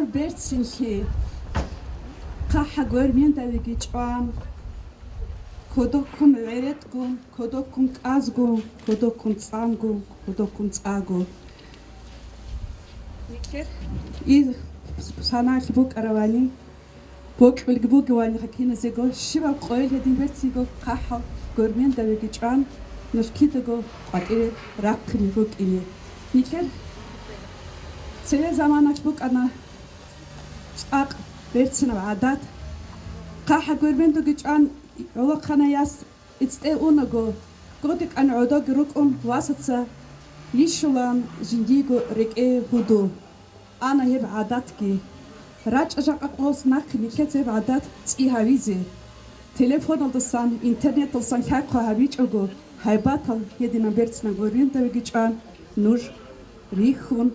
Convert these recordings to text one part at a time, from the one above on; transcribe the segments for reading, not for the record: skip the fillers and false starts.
ножор берцинхи каха гормент авиги чван кодокун вереткун кодокун казгу кодокун цангу кодокун цагу и санахи бук аравани бук билгбугвани хакина зего шива qoyl hedin bertsigo каха гормент авиги чван ношкитого qatire rakri бук ини никер цеве заманах бук ана ак берцина адат каха гормент авиги чван ولقنا ياس إتستأونجو قدك أن عداق ركم واسطة يشلان جنديجو ركئ هدو أنا هب عاداتكي راج أجاق أقوس ناكني كتب عادات تيها ويزي تليفون الدسان إنترنت الدسان كاكو هبيج أجو هايباتل يدينا بيرتنا غورين دويجيج أن نور ريخون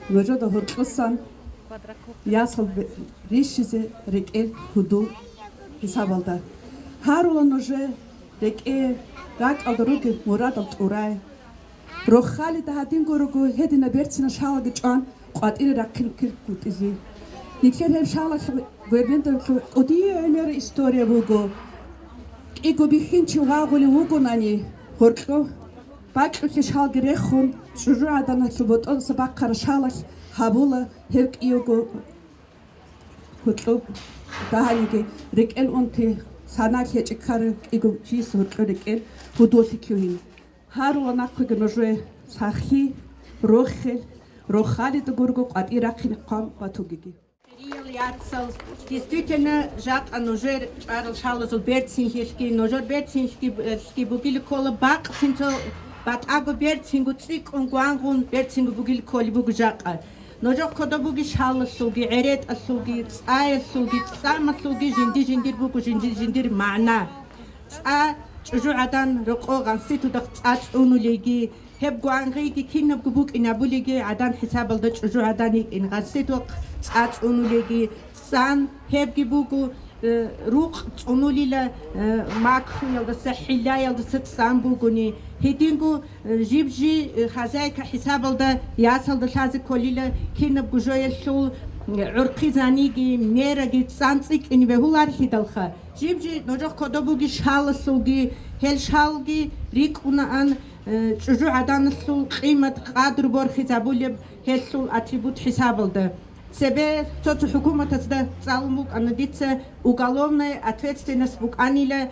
نوجد هرقصان ياسل ريشيزي ركئ هدو حسابالدا هارولان نوجه ركئ راك أدروك مراد الطورای روخالی دهاتین گروگو هدینا برتنا شالا گچان قادر راکن کل کتیزی نیکر هم شالا گویبند قدیه امیر استوریا بوگو ایگو بیخین چی واقعی وگو نانی هرکو باکر که شال گریخون شجوع آدم سبود آن سباق کار شالا هابولا هرک ایگو هرکو دهانی رکل اونتی ساناکی چکار ایگو چیز هرکو رکل هدوتی کیوین هارو ناقق نجوه ساخي روخالي تقولوا قد إراقي قام باتوجي. Действительно, Жак Анужер, Чарльз Шарлоз Берцинхи, Ножер Берцинхи, Бугили Кола Бак, Тинто, Бат Або Берцингу, Цик, Унгуангун, Берцингу Бугили Коли Бугжака. Ножер Кодобуги Шарлоз Суги, Эрет Асуги, Цай Суги, Сама Суги, Жиндир Бугу, Жиндир Мана. جوعدان رقوقان سيتو دخت أونوليجي هب قوانغيجي كنا بقبوك إن أبوليجي عدان حساب الدش جوعداني إن غسيتو أونوليجي سان هب جبوكو روق أونوليلا ماكو يلد سحيلا يلد ست سان بوغوني هيدينغو جيبجي خزايك حساب الد ياسل دشازي كوليلا كنا بجوية شول عرقي زانيجي ميرجي سانسيك إن بهولار هيدالخا جيبجي نجح كدبوجي شال سوجي هل شالجي ريكونا أن شجوع عدان السول قيمة قادر برخي زابولي هل سول أتريبوت حساب الده سبب توت حكومة تزدا تعلمك أن ديت уголовная ответственность бук аниле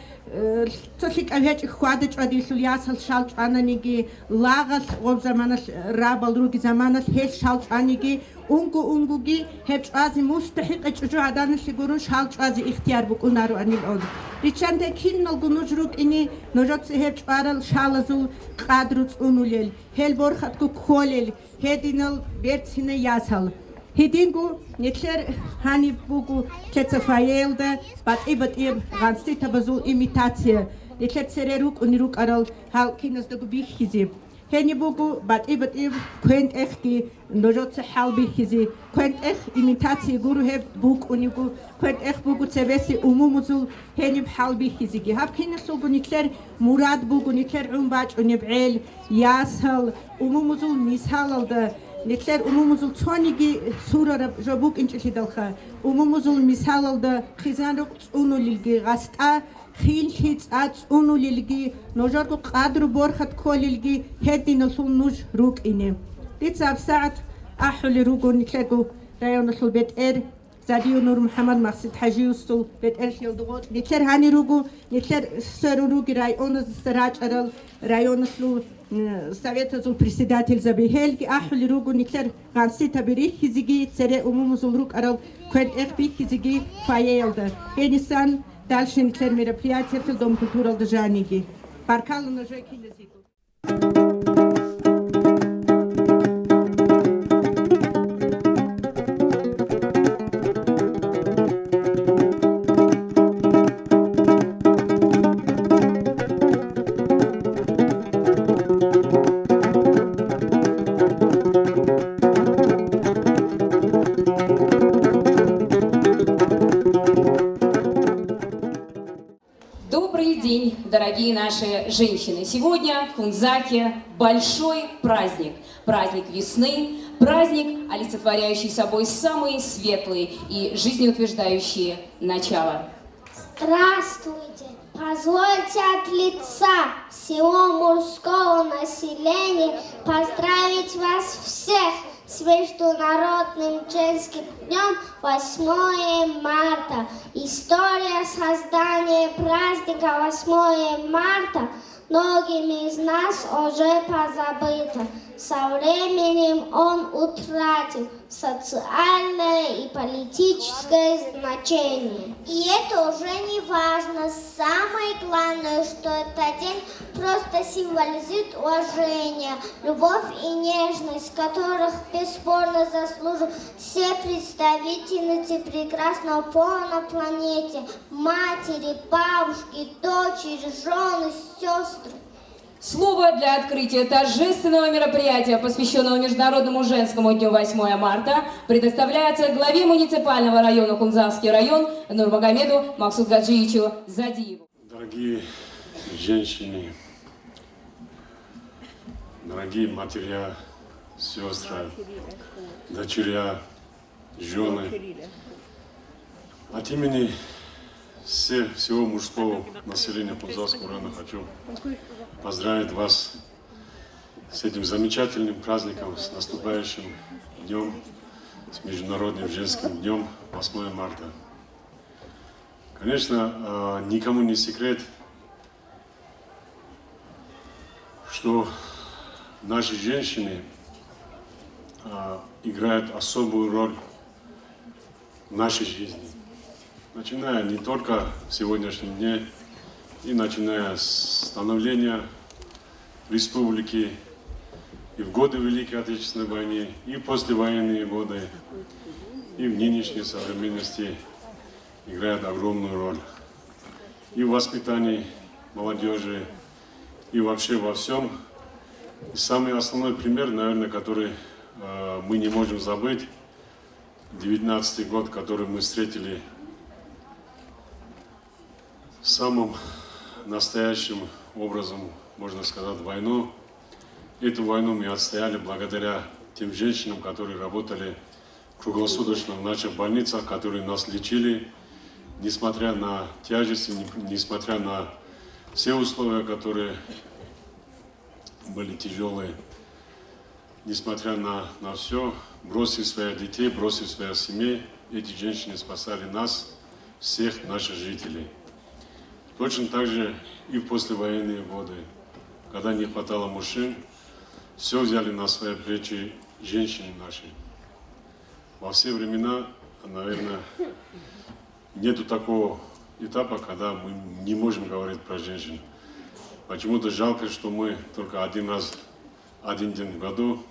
тохик авяч хвадыч адисул ясал шалч ананиги лагас обзаманас рабал други заманас хеш шалч аниги унгуги хеш ази мустахик эчжу адан сигурун шалч ази ихтияр бук унару анил од ричанте киннал гунужрук ини ножот хеш арал шалазул қадруц унулел хел борхат ку холел хединал бертсине ясал هيدينغو نتلر هاني بوغو كتفايلدا بات غانستي تبازول إيميتاتيا نتلر تسريروك ونروك أرال هال كيناس دغو بيخيزي هني بوغو بات كوينت إخكي نجوت حال بيخيزي كوينت إخ إيميتاتيا غورو هب بوغ ونيغو كوينت إخ بوغو تسبسي أمومزول هني بحال بيخيزي هاب كيناسو نتلر مراد بوغو نتلر عمباج ونبعيل ياسهل أمومزول ميسهالدا نتلر أمومزول تونيجي سورة جابوك إنش دالخا أمومزول مثال دا خزانو أونو للجي غاستا خيل هيت أونو للجي نجارو قادر بورخت كل للجي هدي نصول نوج روك إني تتصاب ساعة أحول روكو نتلقو رايو نصول بيت زاديو نور محمد مقصد حاجي وصل بيت شيل ضغوط نتلر هاني روكو نتلر سرو روكي رايون السراج أرال رايون نصلو Совета зул председатель забихелги ахли ругу никлер ганси табирих хизиги цере умумузул рук арал квен эхби хизиги фаелда хенисан дальше никлер мероприятия в Дом культуры Алдажаниги паркал на жеки лезику Дорогие наши женщины, сегодня в Хунзаке большой праздник, праздник весны, Праздник, олицетворяющий собой самые светлые и жизнеутверждающие начала. Здравствуйте! Позвольте от лица всего мужского населения поздравить вас всех с Международным женским днем 8 марта. История создания праздника 8 марта многими из нас уже позабыта. Со временем он утратил социальное и политическое значение. И это уже не важно. Самое главное, что этот день просто символизирует уважение, любовь и нежность, которых бесспорно заслуживают все представительницы прекрасного пола на планете. Матери, бабушки, дочери, жены, сестры. Слово для открытия торжественного мероприятия, посвященного Международному женскому дню 8 марта, предоставляется главе муниципального района Кунзавский район Нурмагомеду Максутгаджиевичу Задиеву. Дорогие женщины, дорогие матеря, сестры, дочеря, жены, от имени всего мужского населения Кунзавского района хочу поздравить вас с этим замечательным праздником, с наступающим днем, с Международным женским днем 8 марта. Конечно, никому не секрет, что наши женщины играют особую роль в нашей жизни. Начиная не только в сегодняшнем дне, и начиная с становления республики, и в годы Великой Отечественной войны, и в послевоенные годы, и в нынешней современности играет огромную роль. И в воспитании молодежи, и вообще во всем. И самый основной пример, наверное, который мы не можем забыть, 19-й год, который мы встретили самым настоящим образом, можно сказать, войну. Эту войну мы отстояли благодаря тем женщинам, которые работали круглосуточно в наших больницах, которые нас лечили, несмотря на тяжести, несмотря на все условия, которые были тяжелые, несмотря на все, бросив своих детей, бросив своих семей, эти женщины спасали нас, всех наших жителей. Точно так же и в послевоенные годы, когда не хватало мужчин, все взяли на свои плечи женщины наши. Во все времена, наверное, нету такого этапа, когда мы не можем говорить про женщин. Почему-то жалко, что мы только один день в году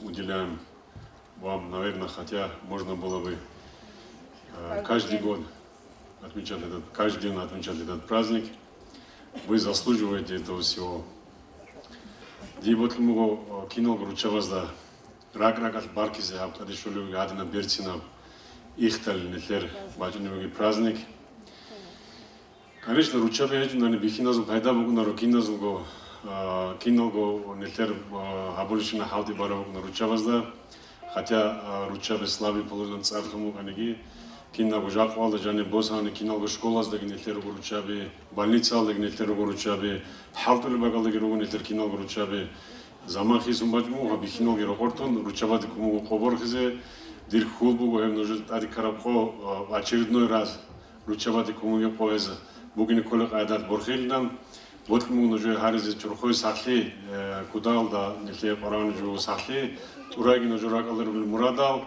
уделяем вам, наверное, хотя можно было бы каждый год отмечать каждый день отмечать этот праздник. Вы заслуживаете этого всего. Деботлмуго кино гручавазда рак баркизе аптадишулю гадина берцина ихтал нетер бачуневый праздник. Конечно, ручабе эджунани бихиназу пайда бугунаро киназуго киного нетер аболишина хавди баравугна ручавазда. Хотя ручабе слави положен цархаму канеги киного жаквалда жане босаны киного школазда гнетер ручабе больницалда гнетер ручабе хавтуле багалда гнетер киного ручабе замахи сумбачму бихинол герокортон ручабади кому коборхзе дир хулбу гемножит ади карапко очередной раз ручабади кому поэза бугин колек айдат борхилдан вот кому ноже харизе чурхой сахли кудалда нете паранжу сахли тураги ноже ракалер мурадал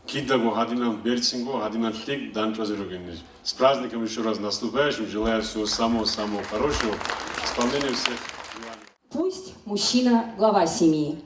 Кидаго Хадинам Берцингу, Хадинам Хик, Данчазирогенич. С праздником еще раз наступающим. Желаю всего самого-самого хорошего. Исполнения всех желаний. Пусть мужчина глава семьи,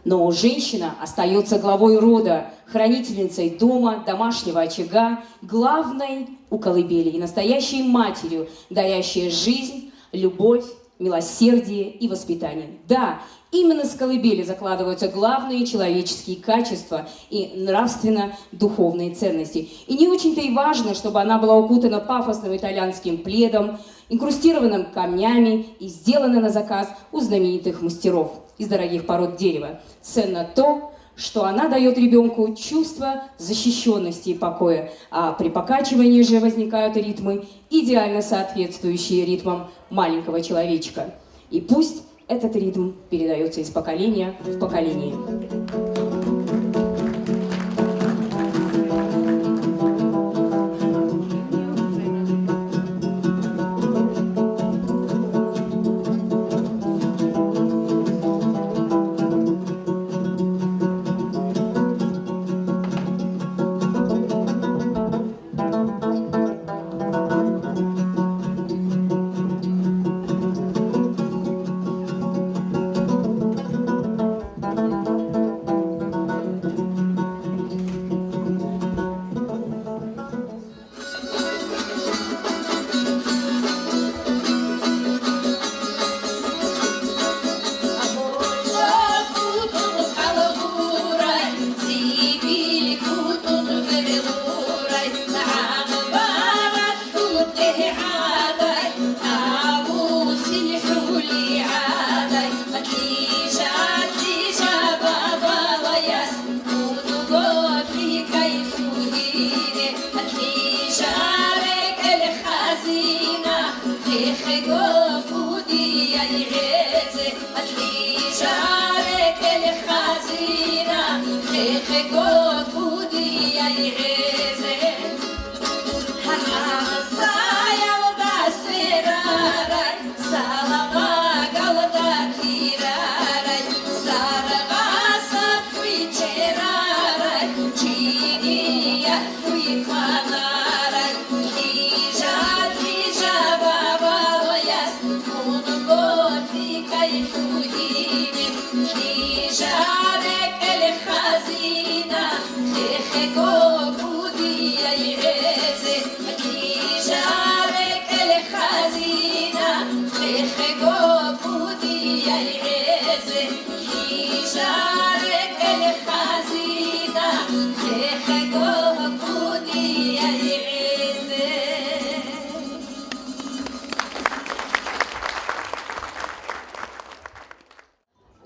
но женщина остается главой рода, хранительницей дома, домашнего очага, главной у колыбели и настоящей матерью, дарящей жизнь, любовь, милосердие и воспитание. Да, именно с колыбели закладываются главные человеческие качества и нравственно-духовные ценности. И не очень-то и важно, чтобы она была укутана пафосным итальянским пледом, инкрустированным камнями и сделана на заказ у знаменитых мастеров. из дорогих пород дерева. Ценно то, что она дает ребенку чувство защищенности и покоя, а при покачивании же возникают ритмы, идеально соответствующие ритмам маленького человечка. И пусть этот ритм передается из поколения в поколение.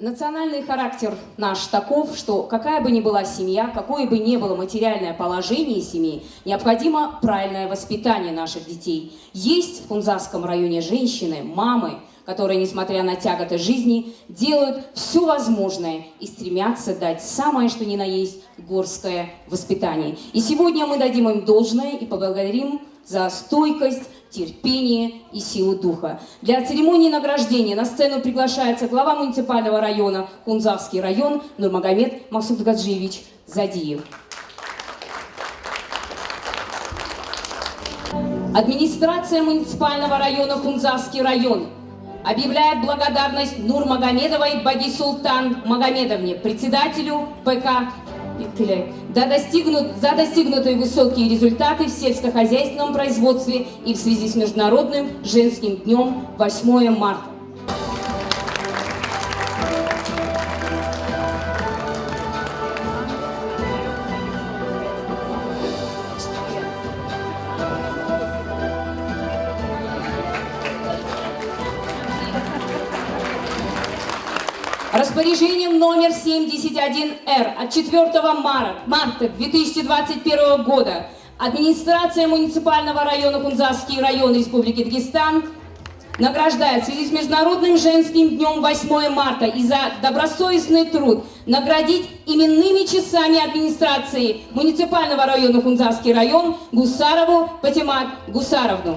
Национальный характер наш таков, что какая бы ни была семья, какое бы ни было материальное положение семьи, необходимо правильное воспитание наших детей. Есть в Хунзасском районе женщины, мамы, которые, несмотря на тяготы жизни, делают все возможное и стремятся дать самое, что ни на есть, горское воспитание. И сегодня мы дадим им должное и поблагодарим за стойкость, терпение и силу духа. Для церемонии награждения на сцену приглашается глава муниципального района Хунзасский район Нурмагомед Максудгаджиевич Задиев. Администрация муниципального района Хунзасский район объявляет благодарность Нурмагомедовой Багисултан Магомедовне, председателю ПК за достигнутые высокие результаты в сельскохозяйственном производстве и в связи с Международным женским днем 8 марта. Распоряжением номер 71-Р от 4 марта 2021 года администрация муниципального района Хунзасский район Республики Дагестан награждает в связи с Международным женским днем 8 марта и за добросовестный труд наградить именными часами администрации муниципального района Хунзасский район Гусарову Патимат Гусаровну.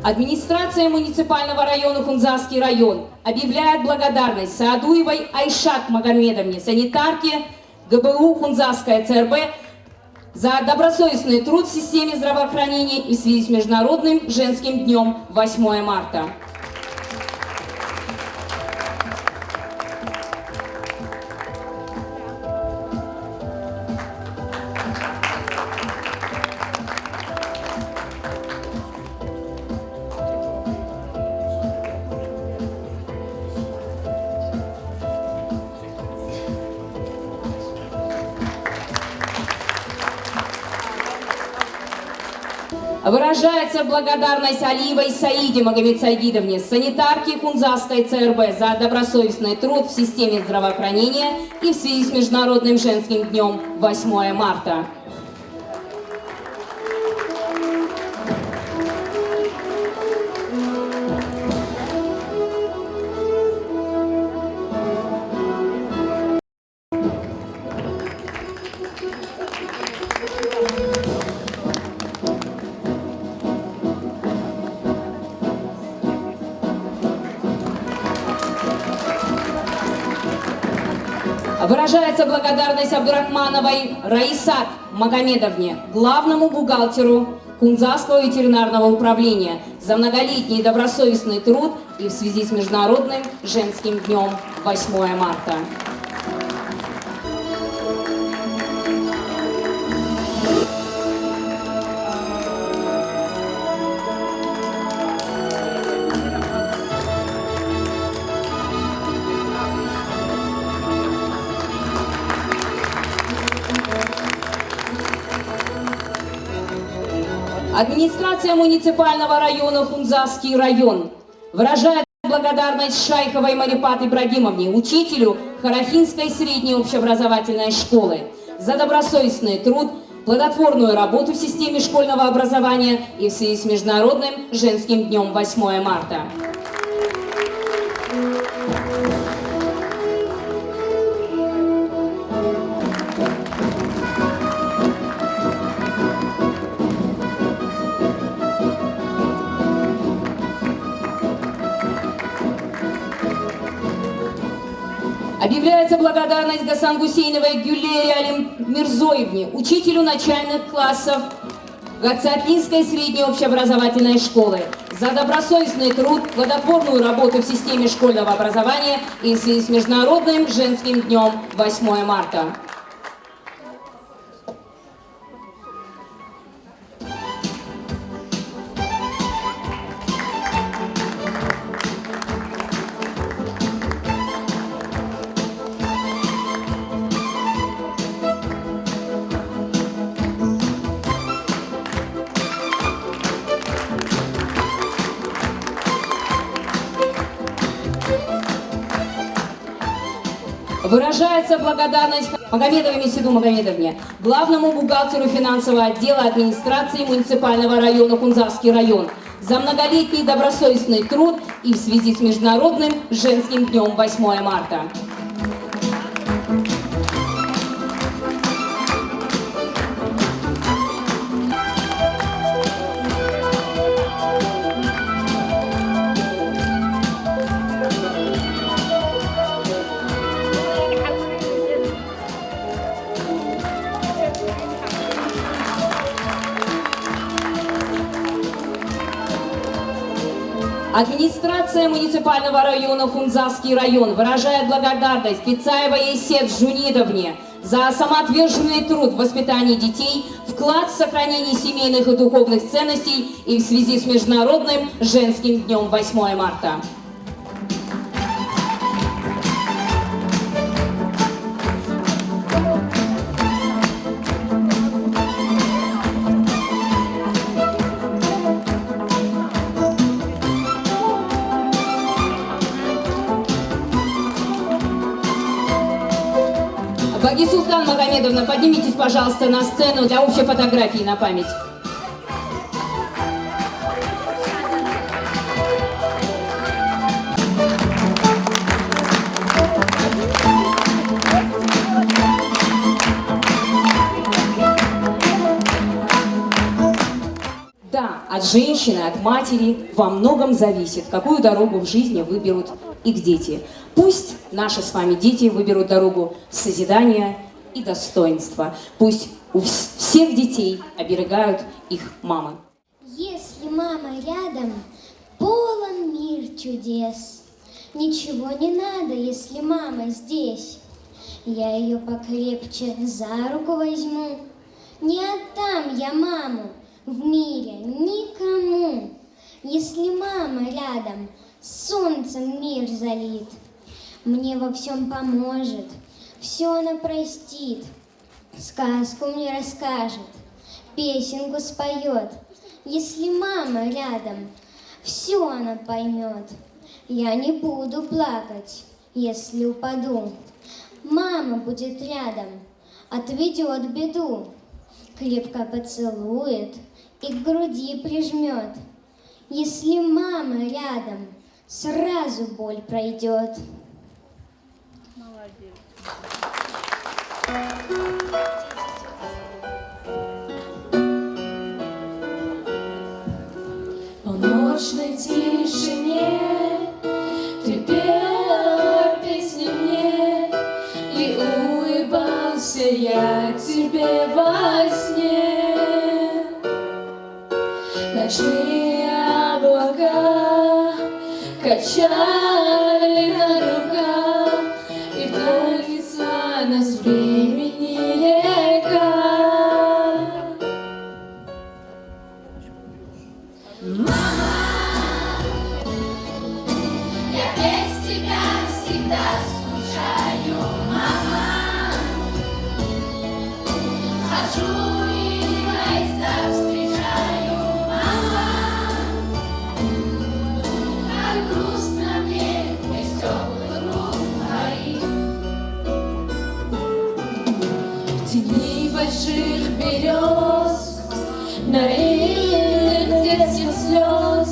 Администрация муниципального района Хунзасский район объявляет благодарность Саадуевой Айшат Магомедовне, санитарке ГБУ Хунзасская ЦРБ, за добросовестный труд в системе здравоохранения и в связи с Международным женским днем 8 марта. Выражается благодарность Алиевой Саиде Магомедсагидовне, санитарке Хунзасской ЦРБ, за добросовестный труд в системе здравоохранения и в связи с Международным женским днем 8 марта. Выражается благодарность Абдурахмановой Раисат Магомедовне, главному бухгалтеру Хунзасского ветеринарного управления, за многолетний добросовестный труд и в связи с Международным женским днем 8 марта. Администрация муниципального района Хунзасский район выражает благодарность Шайховой Марипат Ибрагимовне, учителю Харахинской средней общеобразовательной школы, за добросовестный труд, плодотворную работу в системе школьного образования и в связи с Международным женским днем 8 марта. Объявляется благодарность Гасан Гусейновой Гюллере Алим Мирзоевне, учителю начальных классов Гацатлинской средней общеобразовательной школы, за добросовестный труд, плодотворную работу в системе школьного образования и в связи с Международным женским днем 8 марта. Выражается благодарность Магомедовой Месиду Магомедовне, главному бухгалтеру финансового отдела администрации муниципального района Хунзасский район, за многолетний добросовестный труд и в связи с Международным женским днем 8 марта. Администрация муниципального района Хунзасский район выражает благодарность Пицаевой Эсет Жунидовне за самоотверженный труд в воспитании детей, вклад в сохранение семейных и духовных ценностей и в связи с Международным женским днем 8 марта. Багисултан Магомедовна, поднимитесь, пожалуйста, на сцену для общей фотографии на память. Да, от женщины, от матери во многом зависит, какую дорогу в жизни выберут их дети. Пусть наши с вами дети выберут дорогу созидания и достоинства. Пусть у всех детей оберегают их мамы. Если мама рядом, полон мир чудес. Ничего не надо, если мама здесь. Я ее покрепче за руку возьму. Не отдам я маму в мире никому. Если мама рядом, солнцем мир залит. Мне во всем поможет, все она простит. Сказку мне расскажет, песенку споет. Если мама рядом, все она поймет. Я не буду плакать, если упаду. Мама будет рядом, отведет беду. Крепко поцелует и к груди прижмет. Если мама рядом, сразу боль пройдет. Молодец. В ночной тишине ты пела песни мне, и улыбался я тебе во сне. Ночные облака качали на руках, и вдаль несла нас времени река. Я без тебя всегда скучаю, мама. Хожу и поезда встречаю, мама. Как грустно мне без теплых рук твоих. В тени больших берез, наивных детских слез,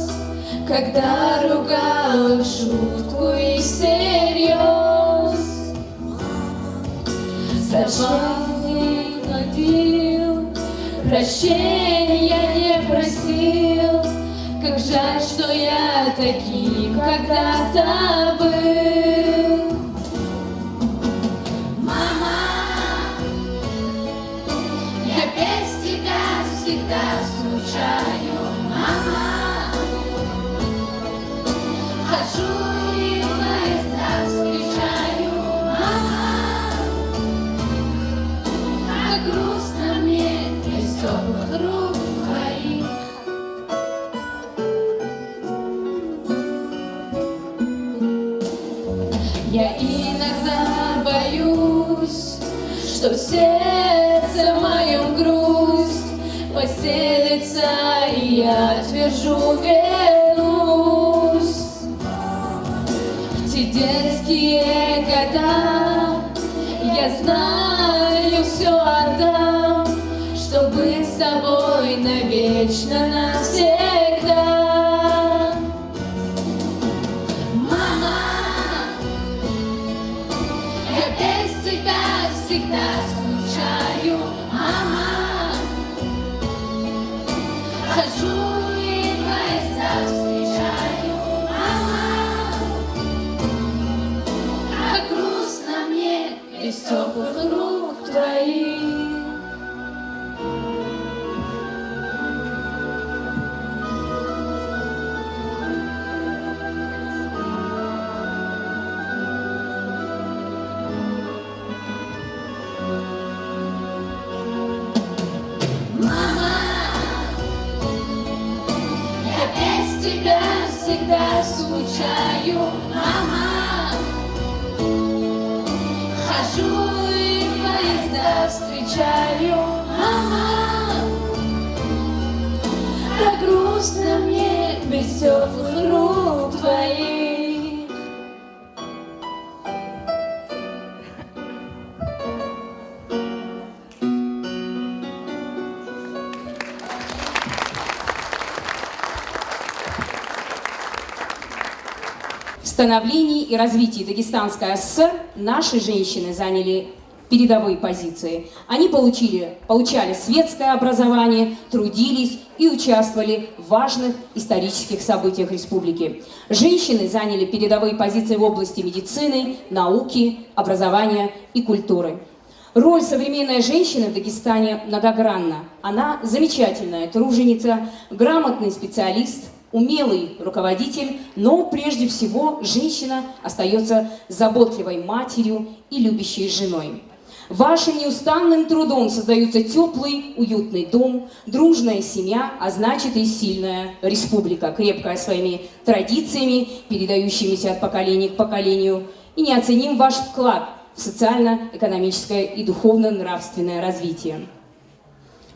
когда ругала в шутку и всерьез. Сожалений платил, прощения не просил. Как жаль, что я таким когда-то был. Мама, я без тебя всегда скучаю, мама. Хожу и поезда встречаю, мама. Как грустно мне без теплых рук твоих. Я иногда боюсь, что в сердце моем грусть поселится, и я твержу вернусь. В те детские года я знаю, все отдам, чтобы быть с тобой навечно, навсегда. Всегда скучаю, мама. Хожу и поезда встречаю, мама. Как грустно мне без теплых рук твоих. Всегда скучаю, мама. Хожу и поезда встречаю, мама. Так грустно мне без теплых рук твоих. В становлении и развитии Дагестанской ССР наши женщины заняли передовые позиции. Они получали светское образование, трудились и участвовали в важных исторических событиях республики. Женщины заняли передовые позиции в области медицины, науки, образования и культуры. Роль современной женщины в Дагестане многогранна. Она замечательная труженица, грамотный специалист, умелый руководитель, но прежде всего женщина остается заботливой матерью и любящей женой. Вашим неустанным трудом создается теплый, уютный дом, дружная семья, а значит и сильная республика, крепкая своими традициями, передающимися от поколения к поколению. И неоценим ваш вклад в социально-экономическое и духовно-нравственное развитие.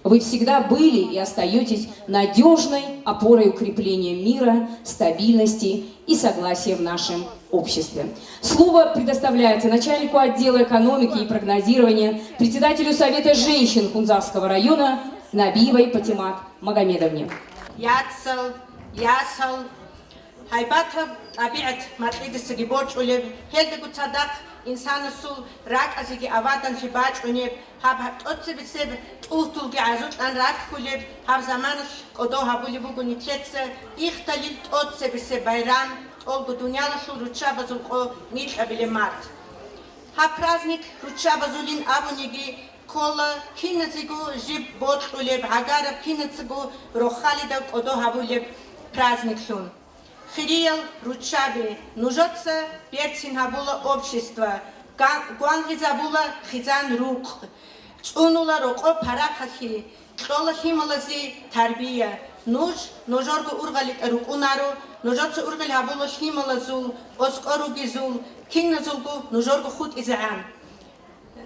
Вы всегда были и остаетесь надежной опорой укрепления мира, стабильности и согласия в нашем обществе. Слово предоставляется начальнику отдела экономики и прогнозирования, председателю Совета женщин Хунзарского района Набиевой Патимат Магомедовне. Хайбата абиат матлидис гибоч улеб хелдегу цадак инсанасул рак азиги авадан хибач унеб хаб отцебисеб ултулги азут ан рак хулеб хаб заманш кодо хабулибугу нитлетсе ихталил отцебисе байрам олгу дуняласул ручабазул ко нитлабиле март. Хаб праздник ручабазулин абуниги кола киназигу жиб бот улеб агараб кинацигу рохалида кодо хабулеб праздник сун. Хириел Ручаби, нужется перцин хабула общество, гуанги забула хизан рук, цунула роко парахахи, клола хималази тарбия, нужоргу ургалит рукунару, нужорца ургал хабула хималазул, оскоругизул, кинназулгу, нужоргу худ изаан.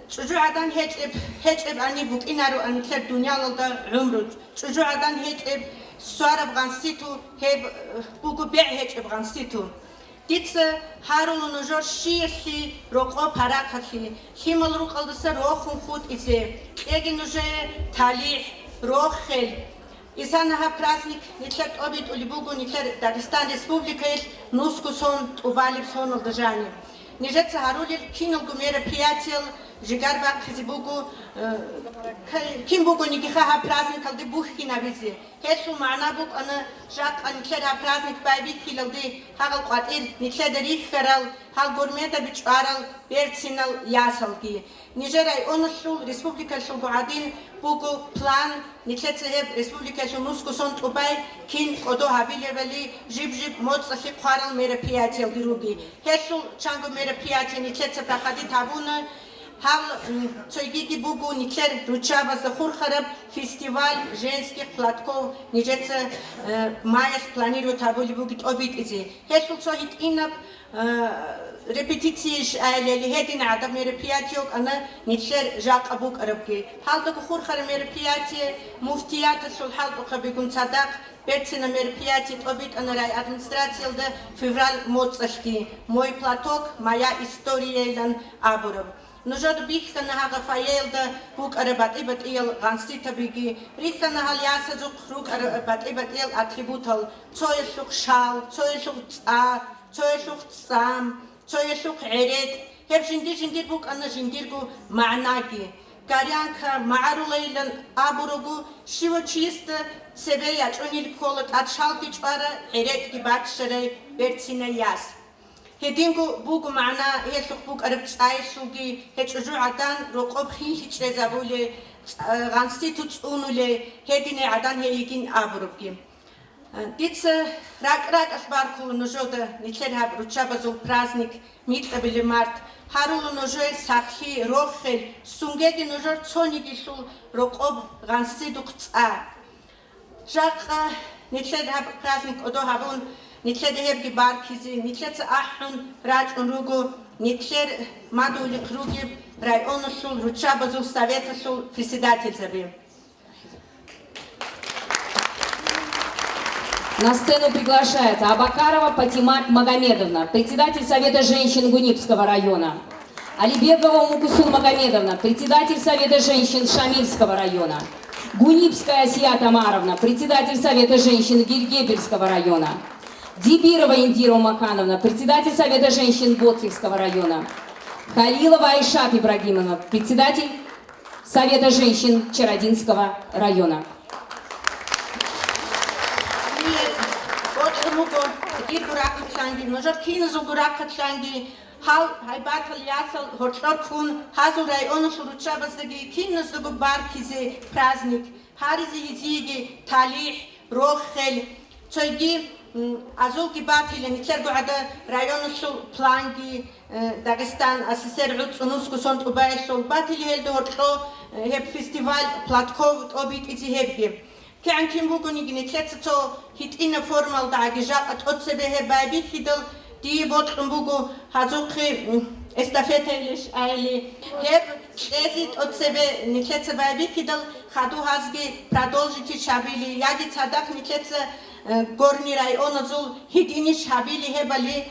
Чужуадан хечеб ани букинару анклер дуняалда умруд, чужуадан хечеб Суараб Ганститу, Heb Buguber Hecheb Ганститу. Ditze Harul Nujor Shirhi, Roko Parakaki, Himal Rukaldasa Rochum Hut Ize, Eginuje, Talih, Rochel. Isanaha Prasnik, Nitlet Obit Ulibugu, Nitlet Dagestan Republika, Nuskuson, Uvalipson of the Jani. Nijetsa Harulil, King of Gumera Piatil, Jigarba Kizibugu, Kimbugu Nikiha Prasnik of the Buhina Vizi. Hesu Manabuk on a Jacques and Clara Prasnik by Bikil de Hagal Quatir, Nikleda Riferal, Halgormeta Bich Aral, Bertsinal Yasalki. Nigeria Onosul, Republika Shogadin, Bugu Plan, Nikletseheb, Republika Shomuskuson Tubai, Kin, Odo Habilevali, Jib, Mozahip Haral Merapiatil Girugi. Hesu Chango Merapiati, Nikletsa Prakadi Tabuna. Хал цойгики бугу никер ручаба захур хараб фестиваль женских платков нижеца майя планирует абули бугит обид изи. Хесул цохит инап репетиции айлели хедин адам мероприятиок ана никер жак абук арабки. Хал таку хур хар мероприятие муфтията сул хал таку бигун цадак Перцина мероприятие обид ана рай администрация да февраль моцашки. Мой платок, моя история илан абураб. Ножод бихтана Рафаэл да бук арабат ибат ил ганстита биги рихтана хал ясазук рук арабат ибат ил атрибутал цоешук шал цоешук цоешук сам цоешук эрет хеп жиндир бук ана жиндиргу манаги гарянка маарулейлан абуругу шиво чиста себе ячунил колот атшалки чвара эрет ки бакшере берцина яс Hedingu bugu mana yesuk bug arab tsaysugi hechuju adan roqob khili chezabule ganstitut unule hedine adan heligin abrubgi Ditze rak asbarku nojoda nitler hab ruchabazul praznik mitlabile mart harulu nojoe sakhi rokhel sungegi nojor tsonigi sul roqob ganstitut tsa Jaq nitler hab praznik odo habun Nitled hebgi barkizi, nitled ahun, raj unrugu, nitled maduli krugi, рай оноsul, ручабазул, советасул, председатель забил. На сцену приглашается Абакарова Патимат Магомедовна, председатель Совета женщин Гунипского района. Алибегова Мукусул Магомедовна, председатель Совета женщин Шамильского района. Гунипская Асия Тамаровна, председатель Совета женщин Гильгебельского района. Дибирова Индира Умахановна, председатель Совета женщин Ботлихского района. Халилова Айшат Ибрагимовна, председатель Совета женщин Чародинского района. Hal haybatal ясал хотлоркун хазурай он шуручабасаги кинносугу баркизе праздник харизи изиги талих рохел цойги азулги батилен итлерго ада районусул планги Дагестан ассисер цунуску сонт убайшул батили хелде хотло хеп фестиваль платков обит изи хепги كان كم بقولي جني ثلاثة هيت إن فورمال داعجة أتقصد به بابي خدل دي بطل بقول هذوك استفدتلش عائلة هب لازم أتقصد به نثلاثة بابي خدل خدو هزجي продолжить شابيلي يادي تصدق نثلاثة قرني راي أنزل هيت إني شابيلي هبالي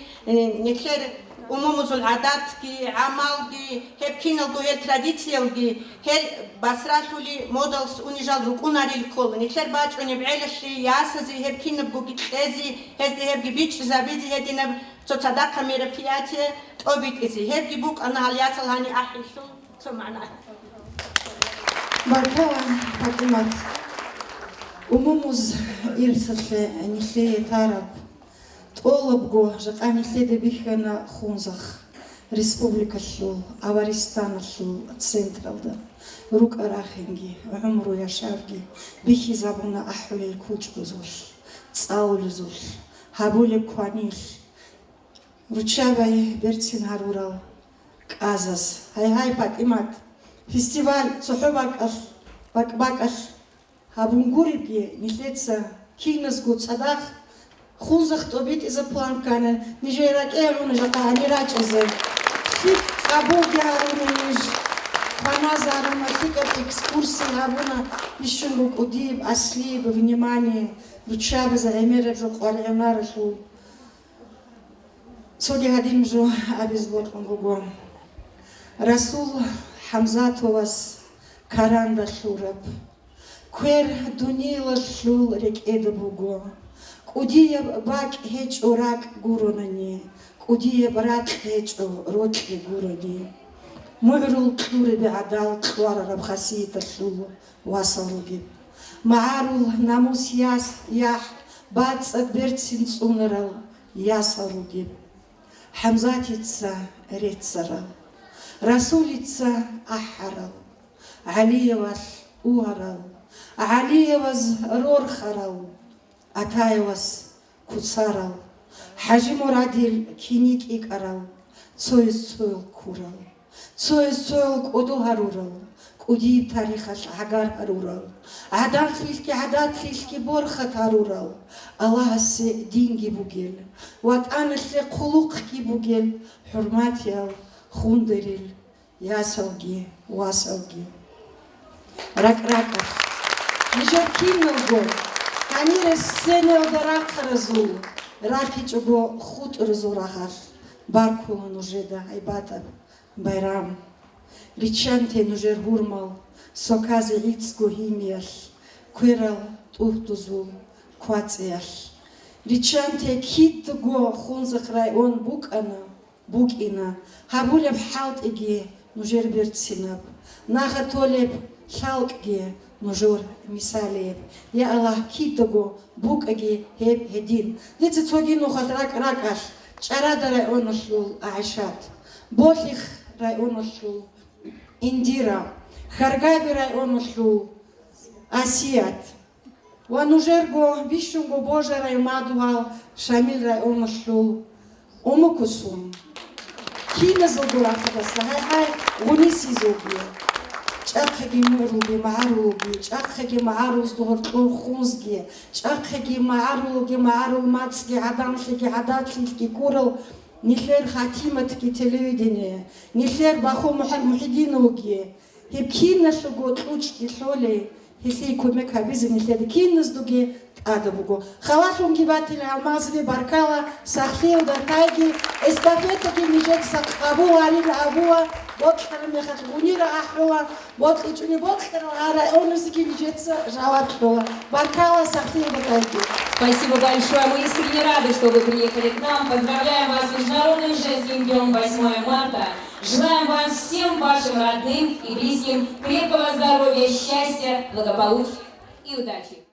نثلاثة umumuzul adat ki amal ki hep kinalgu hel tradisiyal ki hel basrashuli models unijal rukunaril kol nikler baç öne bileşi yasazi hep kinalgu gitezi hezde hep gibiç zabizi hedine tsotada kamera fiyatı obit izi hep gibuk ana halyasal hani ahishu somana Barkala Fatimat umumuz irsatlı nişe taraf Олабго жақанихледе бихана хунзах республикашу аваристанашу централда рук арахинги умру яшавги бихи забуна ахулел кучбузуш цаулзуш хабуле кваниш ручавай берцин харурал казас хай патимат фестиваль цохобакаш бакбакаш хабунгурибге нихлеца кинас гуцадах Хунзах тобит из-за планкана, нижерак элу нижака, не рачезе. Хик абуги аруниш, фаназаруна, хикат экскурсии абуна, вишунгук удиб, аслиб, внимание, вучабы за эмережук, варямнарашу. Соги гадим жу, абизботкун гугу. Расул Хамзатовас каранда шураб. Квер дунила шул рек эдабугу. Кудия бак хеч орак гуронани, кудия брат хеч рочли гурони. Мугрул тлури биадал тлуара рабхасита шлу васаруги. Маарул намус яс ях бац адберцин цунарал ясаруги. Хамзатица рецарал, расулица ахарал, Алиевас уарал, Алиевас рорхарал. Атаевас куцарал, Хажи Мурадил киник икарал, Цоис цойл курал, Цоис цойл куду харурал, Кудиб тарихаш агар харурал, Адан хилки адат хилки борхат харурал, Аллахасе динги бугел, Ватанасе кулукки бугел, Хурматиял, хундерил, Ясалги, васалги. Рак-ракаш, Нижер киннал гол, Они рассеяли ударак разу, раки чего худ разурахаш, барку нужеда айбата байрам, ричанте нужер гурмал, соказе ицку химияш, квирал тухтузу квацияш, ричанте кидго хунзах район букина, хабулеб халт иги нужер берцинаб, наха толеб халкге. Нужур мисалиев, я Аллах китого букаги хеб хедин. Дети цогину хатрак ракаш, чарада районушул Айшат, Бохих районушул Индира, Харгаби районушул Асият. Ванужерго бишунго Божа раймадуал Шамил районушул Умукусум. Кина зогурахадаса, хай гуниси зогия. Чакхаги муруги маруги, чакхаги марус дохор хунзги, чакхаги мару мацги, адамшики, адатлики, курал, нихлер хатиматки телевидение, нихлер баху мухидиновги, хипкина шугот лучки шоли, хиси кумек хабизи нихлер киннас дуги адабуго. Халашунги батили алмазви баркала, сахфил дартайги, эстафетаги нижек сакабу арила абуа, Бокхарам яхаш гунира ахруа, бокличуни бокхарам ара онусики нижеца жаватруа. Баркала сахфил дартайги. Спасибо большое. Мы искренне рады, что вы приехали к нам. Поздравляем вас с Международным женским днем 8 марта. Желаем вам всем вашим родным и близким крепкого здоровья, счастья, благополучия и удачи.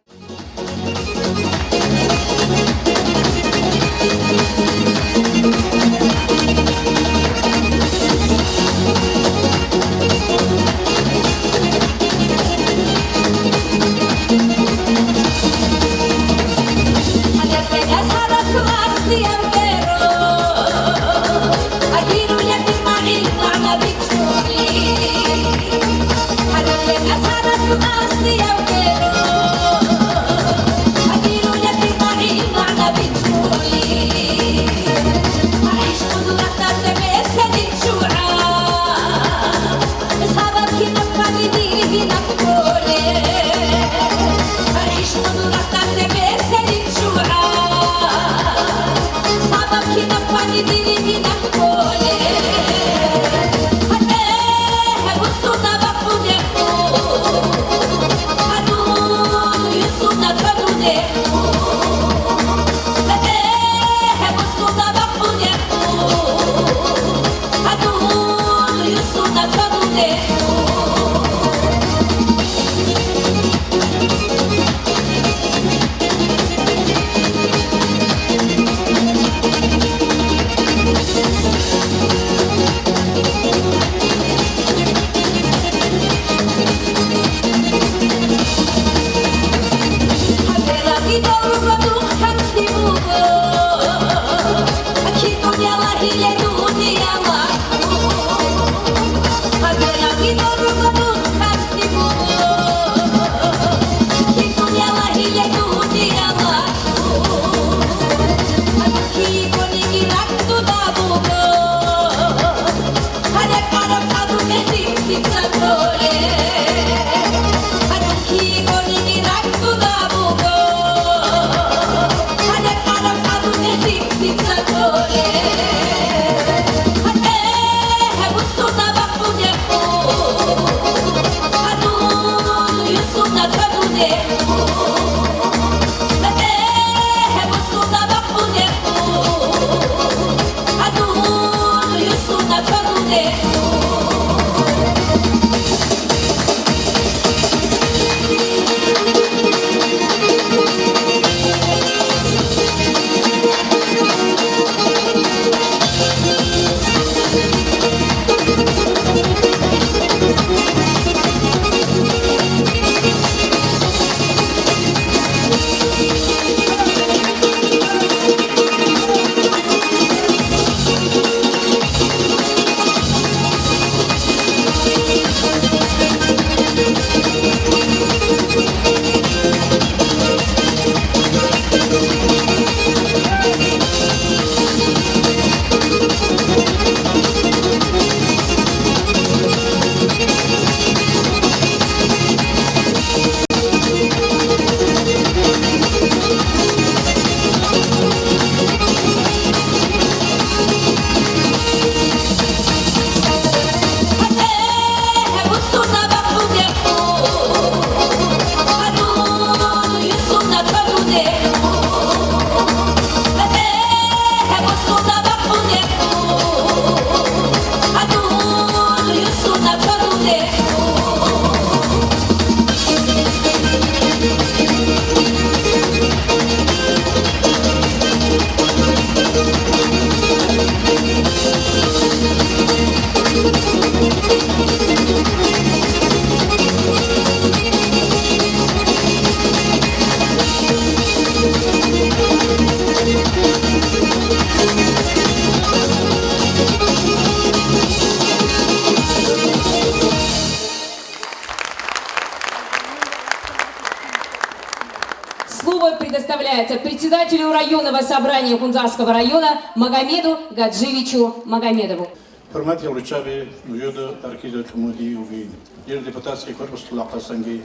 Слово предоставляется председателю районного собрания Кунзарского района Магомеду Гаджевичу Магомедову. Hürmetli Uluçabi, Nuyoda, Arkizot Mudi, Uvi, Yer Deputatski Korpus Laqasangi,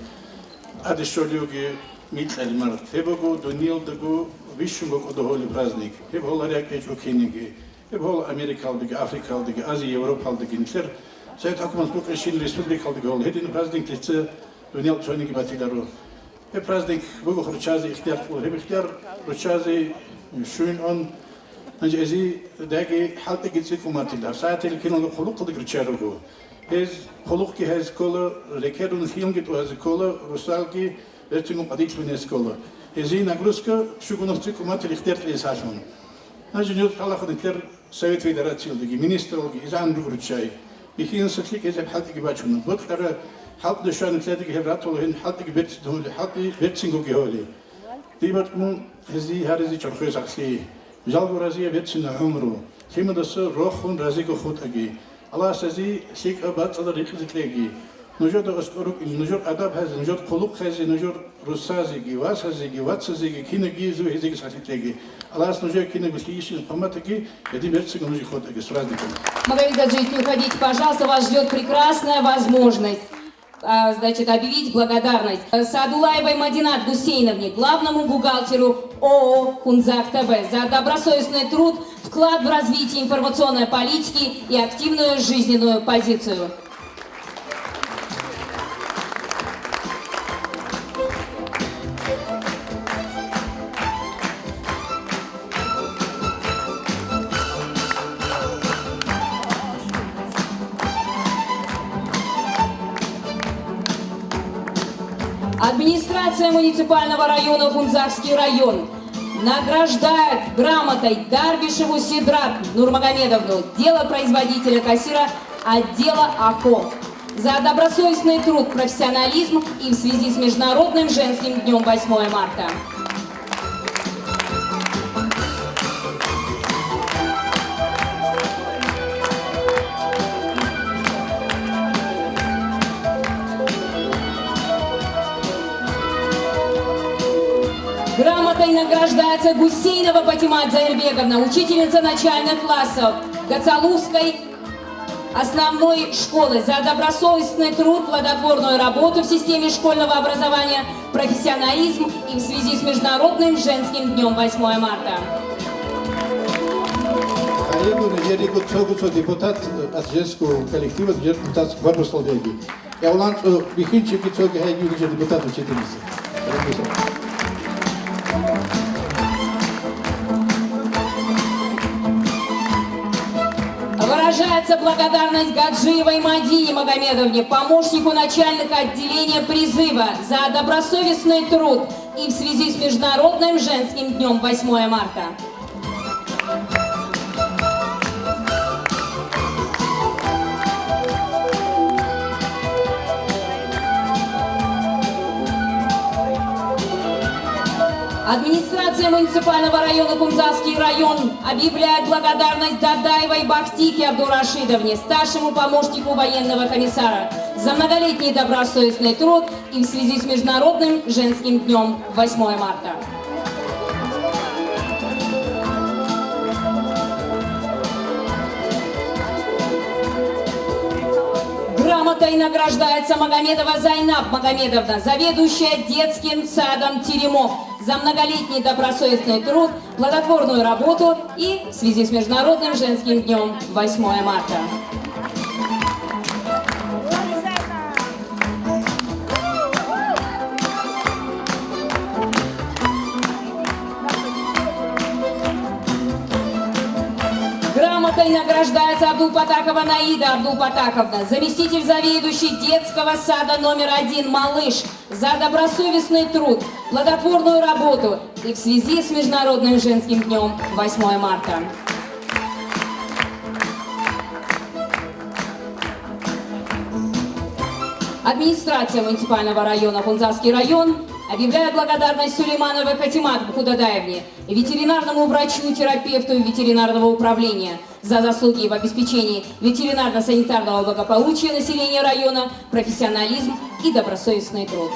Adisholiugi, Mitchell Mart, Hebogu, Dunil Dagu, Vishumok Odoholi Praznik, Hebholariak Echukинigi, Hebhol Amerikaldigi, Afrikaldigi, Azi, Europaldigi, Nitler, Sayt Akmans Bukreshin, Respublikaldigi, Hol, Hedin Praznik, Litze, Dunil Tsonigi Batilaru. He Praznik, Bugu Ruchazi, Ikhtiar, Ikhtiar, Ruchazi, schön on. Önce ezi dagi halte gitsit kumartiler. Saatel kinol koluk kıldık rıçarıgu. Ez koluk ki hez kolu rekerun film git o hez kolu rusal ki vertünüm adik lunes kolu. Ezi nagruska şu günahçı kumartil ihtiyarlı esasın. Önce niyot Allah kadar Sovyet Federasyon'daki ministerolgi izan rıçay. Bihin sıklık ezep halte gibi açınım. Baklara halt dışarı nitledeki hevrat olu hen halte gibi betsingo geholi. Dibat mu ezi her ezi çok fezakli. Жалко разия ветчина умру. Хима да се рохун разиго хотаги. Allah sazi sik abatsalar rikziklegi. Nujor da oskoruk nujor adab haz nujor koluk haz nujor rusazi gi vasazi gi vatsazi gi kine gi zu hezig satitlegi. Allah nujor kine bislишин паматаги эти ветчина нujor хотаги с праздником. Магомед Гаджевич, не уходите, пожалуйста, вас ждет прекрасная возможность значит, объявить благодарность Садулаевой Мадинат Гусейновне, главному бухгалтеру ООО «Хунзак ТБ», за добросовестный труд, вклад в развитие информационной политики и активную жизненную позицию. Администрация муниципального района Хунзакский район награждает грамотой Дарбишеву Сидрат Нурмагомедовну, делопроизводителя кассира отдела АХО, за добросовестный труд, профессионализм и в связи с Международным женским днем 8 марта. Грамотой награждается Гусейнова Патимат Заирбековна, учительница начальных классов Гацалузской основной школы, за добросовестный труд, плодотворную работу в системе школьного образования, профессионализм и в связи с Международным женским днем 8 марта. Депутат от женского коллектива, депутат Барбуславеги. Я улан бихинчики цоги хайгюни депутат учительницы. Выражается благодарность Гаджиевой Мадине Магомедовне, помощнику начальника отделения призыва, за добросовестный труд и в связи с Международным женским днем 8 марта. Администрация муниципального района Хунзакский район объявляет благодарность Дадаевой Бахтике Абдурашидовне, старшему помощнику военного комиссара, за многолетний добросовестный труд и в связи с Международным женским днем 8 марта. Грамотой награждается Магомедова Зайнаб Магомедовна, заведующая детским садом «Теремок», за многолетний добросовестный труд, плодотворную работу и в связи с Международным женским днем 8 марта. Грамотой награждается Абдулпатахова Наида Абдулпатаховна, заместитель заведующей детского сада номер 1 «Малыш», за добросовестный труд, плодотворную работу и в связи с Международным женским днем 8 марта. Администрация муниципального района Хунзакский район объявляет благодарность Сулеймановой Хатимат Худадаевне, ветеринарному врачу, терапевту ветеринарного управления, за заслуги в обеспечении ветеринарно-санитарного благополучия населения района, профессионализм и добросовестный труд.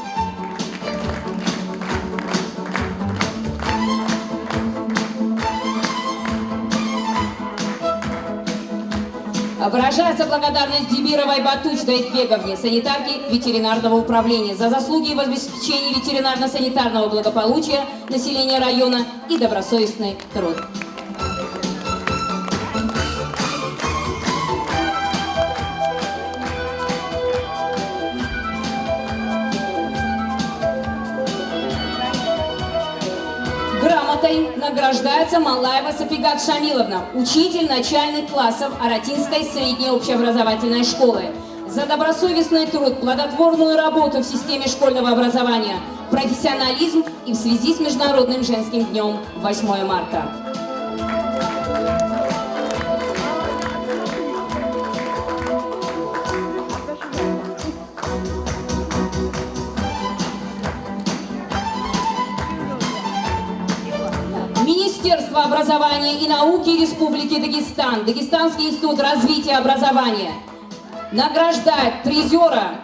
Выражается благодарность Дибировой Батуч Дайтбеговне, санитарке ветеринарного управления, за заслуги в обеспечении ветеринарно-санитарного благополучия населения района и добросовестный труд. Грамотой награждается Малаева Сафигат Шамиловна, учитель начальных классов Аратинской средней общеобразовательной школы, за добросовестный труд, плодотворную работу в системе школьного образования, профессионализм и в связи с Международным женским днем 8 марта. Министерство образования и науки Республики Дагестан, Дагестанский институт развития образования награждает призера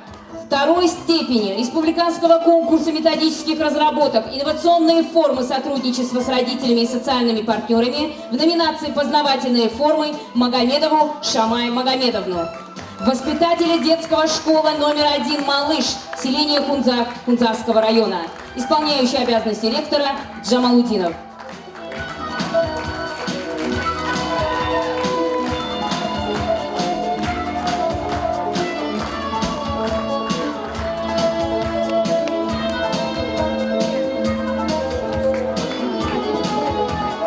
второй степени республиканского конкурса методических разработок «Инновационные формы сотрудничества с родителями и социальными партнерами» в номинации «Познавательные формы» Магомедову Шамай Магомедовну. Воспитатели детского школы номер 1 «Малыш», селение Кунзак, Кунзакского района. Исполняющий обязанности ректора Джамалудинов.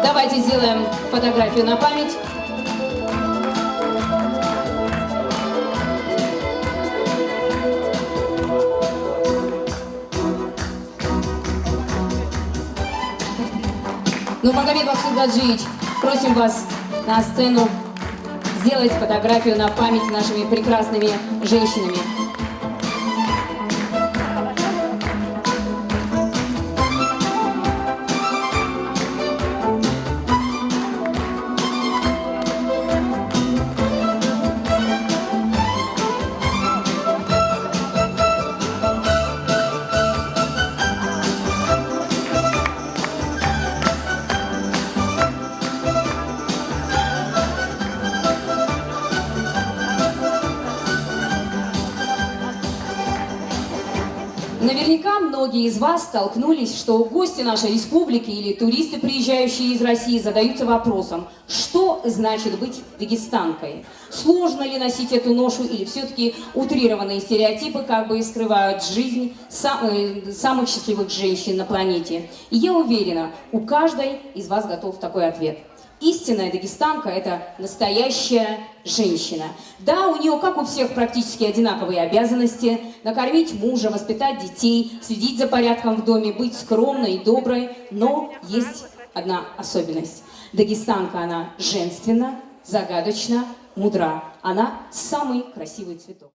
Давайте сделаем фотографию на память. Ну, Магомед Максудгаджиевич, просим вас на сцену сделать фотографию на память нашими прекрасными женщинами. Наверняка многие из вас столкнулись, что гости нашей республики или туристы, приезжающие из России, задаются вопросом, что значит быть дагестанкой? Сложно ли носить эту ношу или все-таки утрированные стереотипы как бы скрывают жизнь самых счастливых женщин на планете? И я уверена, у каждой из вас готов такой ответ. Истинная дагестанка – это настоящая женщина. Да, у нее, как у всех, практически одинаковые обязанности – накормить мужа, воспитать детей, следить за порядком в доме, быть скромной и доброй. Но есть одна особенность. Дагестанка, она женственна, загадочна, мудра. Она самый красивый цветок.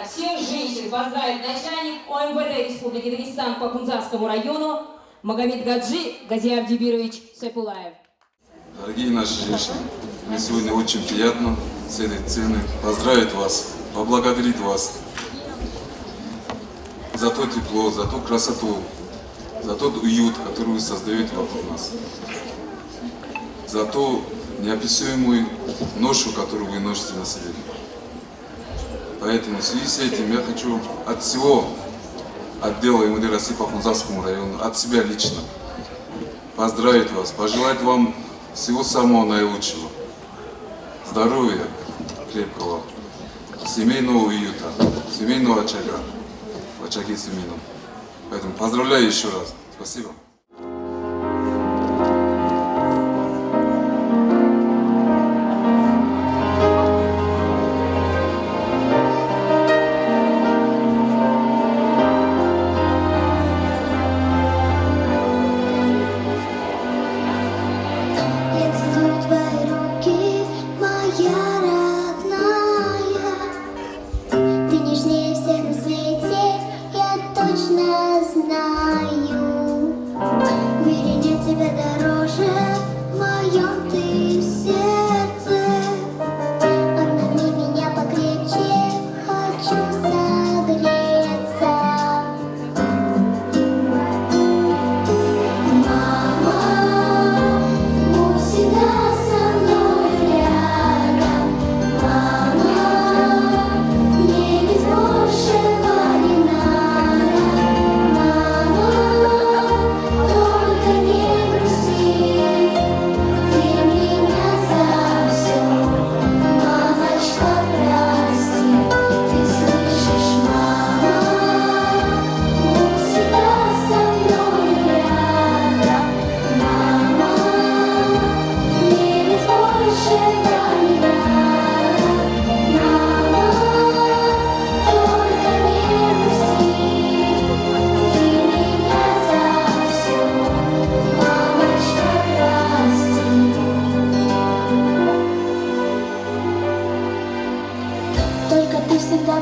всех женщин поздравит начальник ОМВД Республики Дагестан по Кунзарскому району Магомед Гаджи Газиавдибирович Сайпулаев. Дорогие наши женщины, мне сегодня очень приятно с этой сцены поздравить вас, поблагодарить вас за то тепло, за ту красоту, за тот уют, который вы создаете вокруг нас, за ту неописуемую ношу, которую вы носите на себе. Поэтому в связи с этим я хочу от всего отдела МВД России по Кунзарскому району, от себя лично, поздравить вас, пожелать вам всего самого наилучшего, здоровья крепкого, семейного уюта, семейного очага, в очаге семейном. Поэтому поздравляю еще раз. Спасибо.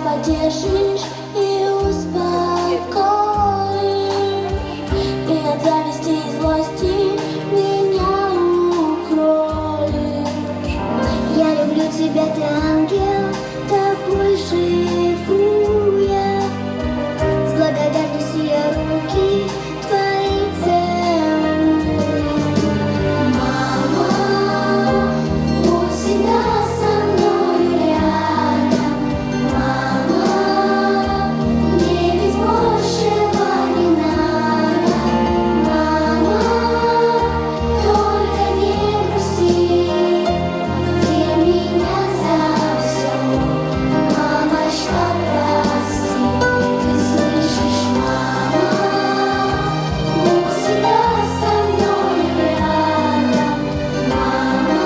поддержишь и успокоишь, и от зависти и злости меня укроешь. Я люблю тебя, ты ангел, тобой живу я, с благодарностью я руки твои целую. Мама, будь всегда со мной рядом. Мама, мне ведь большего не надо. Мама, только не грусти, ты меня за все, мамочка, прости. Ты слышишь, мама, будь всегда со мной рядом. Мама,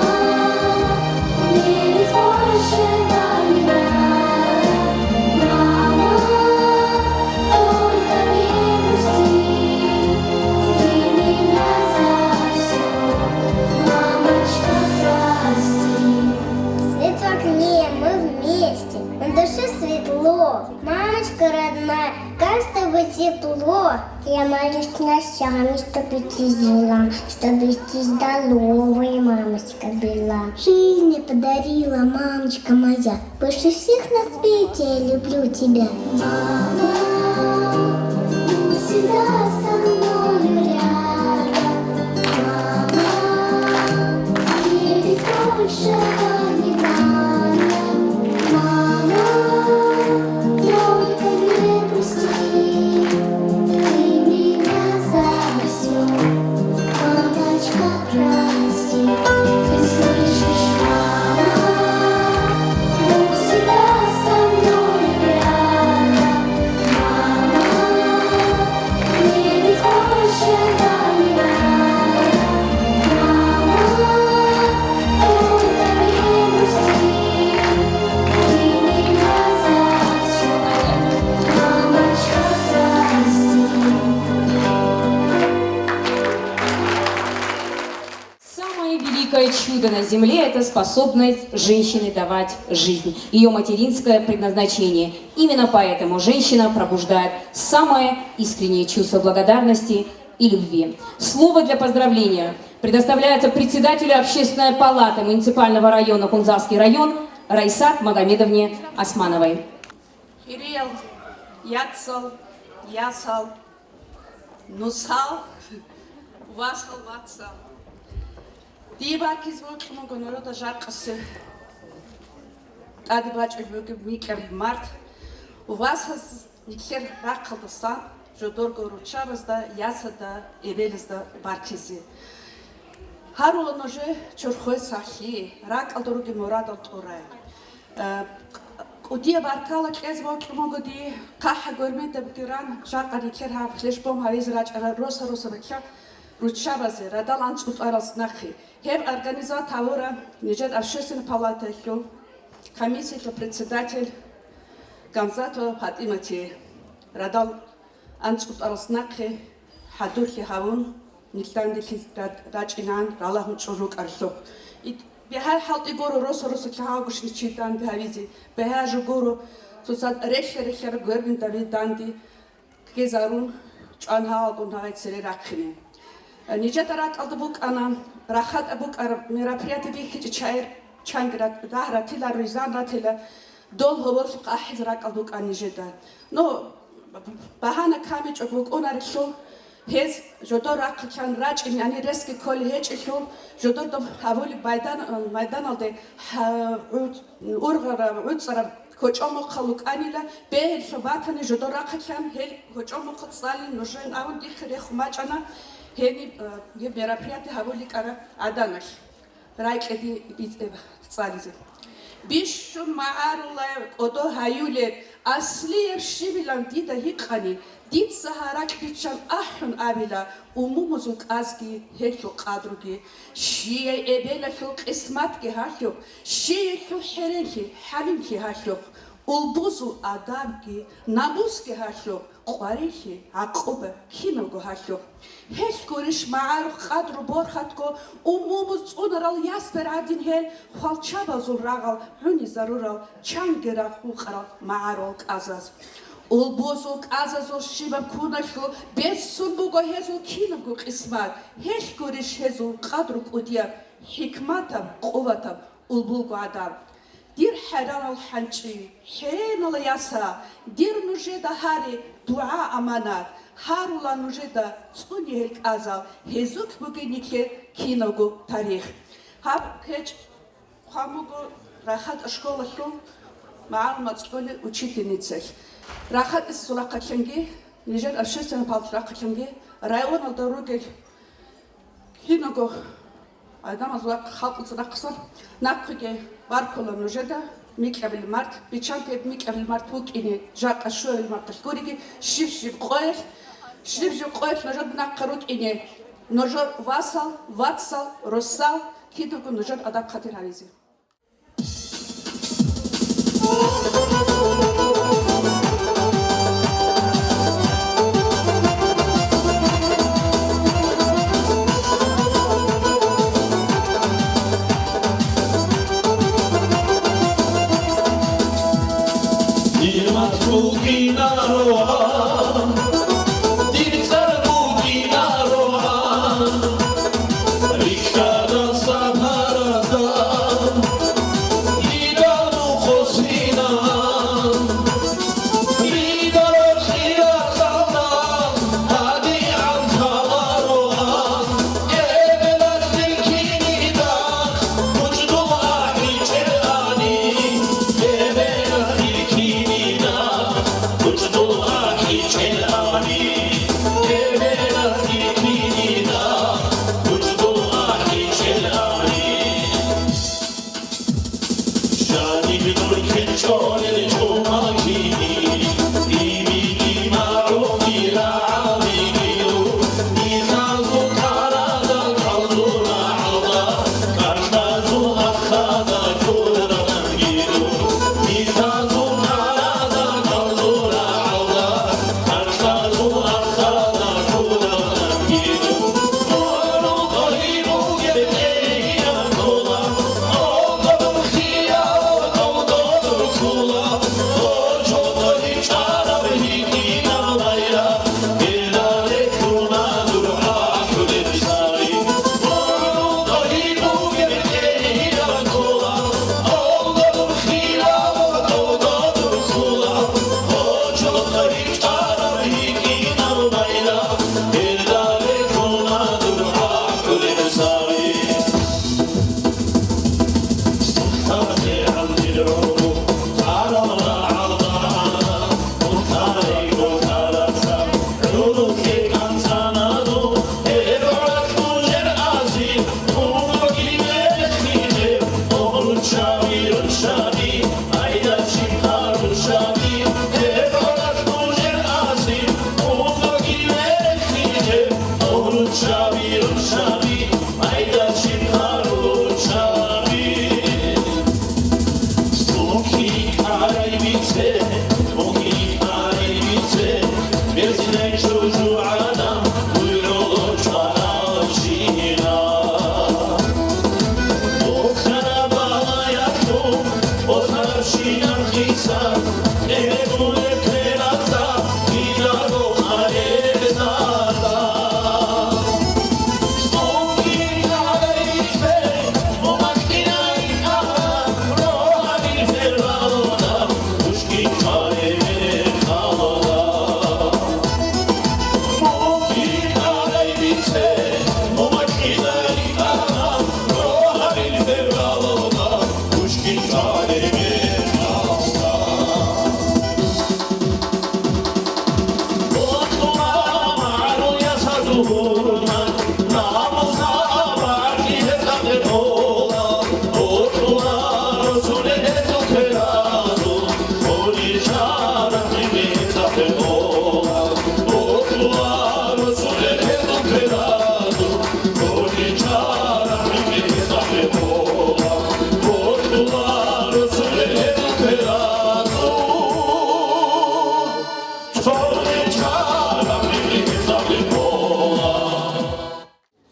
мне ведь большего не надо. Мама, только не грусти, ты меня за все, мамочка, прости. Свет в окне, мы вместе, на душе светло. Мамочка родная, как с тобой тепло. Я молюсь ночами, чтобы ты жила, чтобы ты здоровая, мамочка, была. Жизнь мне подарила, мамочка моя, больше всех на свете я люблю тебя. Мама, будь всегда со мною рядом. Мама, мне ведь большего не надо. Мама, только не грусти, ты меня за все, мамочка, прости. Ты слышишь, мама, будь всегда со мной рядом. Мама, мне ведь большего не надо. Мама, только не чудо на земле – это способность женщины давать жизнь, ее материнское предназначение. Именно поэтому женщина пробуждает самое искреннее чувство благодарности и любви. Слово для поздравления предоставляется председателю Общественной палаты муниципального района Хунзарский район Раисат Магомедовне Османовой. Ирел, Яцал, Ясал, Нусал, Васал, Ватсал. Дибаркиз волкмого народа жаркасы. Адибач микер март. У вас никер ракалдасан, жодорго ручавызда, ясада, эвелизда баркизи. Хару ноже чурхой сахи, ракалдоруги мурадал турай. Удия баркала кез волкмого ди каха гормента бгиран, жаркари керха флешбом хавизрач роса бакя. Ручавазе, радалан цутарас нахи. Хев организатора, Нижет общественной палаты, комиссия, председатель, Гамзатова Фатимати, радал анцутарас нахи, хадурхи хавун, Нилтанди рачинан, ралахун чурук архло. И бехар халти гору роса кахагуш ничитан бехавизи, бехар жугору, тусад рехер гөрбин давид данди, кезарун, чанхагун хагайт сере ракхини. Нижетарак алдабук ана рахат абук ар мероприятие бихич чайр чанграт дахратила ризанратила дол хоборс қахизрак алдук анижеда но бахана камич абук онархо hez жодор ракчан рач ини рески коли хечхо жодор до хаволи майдан алде ургара уцара кочомо халук анила бел шабатани жодор ракчан хел кочомо қцали нушен авун дихре хмачана Хени мероприятие хаволи кара аданаш. Райкеди цализе. Биш маарула одо хаюле аслиев шивилан дида хикани дид сахарак бичан ахун абила умумузук азги хекю кадруги шие эбела хюк исматки хахюк шие хю херенхи халимки хахюк улбузу адамки набуски хахюк قواريخي عقوبة كينو جوهاشو هيش كورش معارف خادر بورخاتكو ومومز أونرال ياسبر عادين هيل خال شابا زورغال هني ضرورال چانگرا خوخرال معارف أزاز улбузук азазо шиба кунашо бессунбуго хезу киногу қисмат هيش كورش هزو قدر قديا حكمتم قوتم улбулгу адам دير حرام الحنشي حين الله يسا دير نجدا هاري دعاء أمانات هارولا نجدا توني هيك أزال هزوك بغينيك كينوغو تاريخ هاب كيج خاموغو راحت أشكولا شو معلومات شكولي учительницей راحت السولا قتلنجي نجد أبشيستنا بالترا قتلنجي رايون الدروجي كينوغو Адам азлак халқысы нақсан наққыге баркола нужеда микабил март бичанте микабил март пукини жақа шойл март скориги шив қоев нужед наққарук ине нужер васал ватсал росал кидуку нужед адам хатир хавизи It's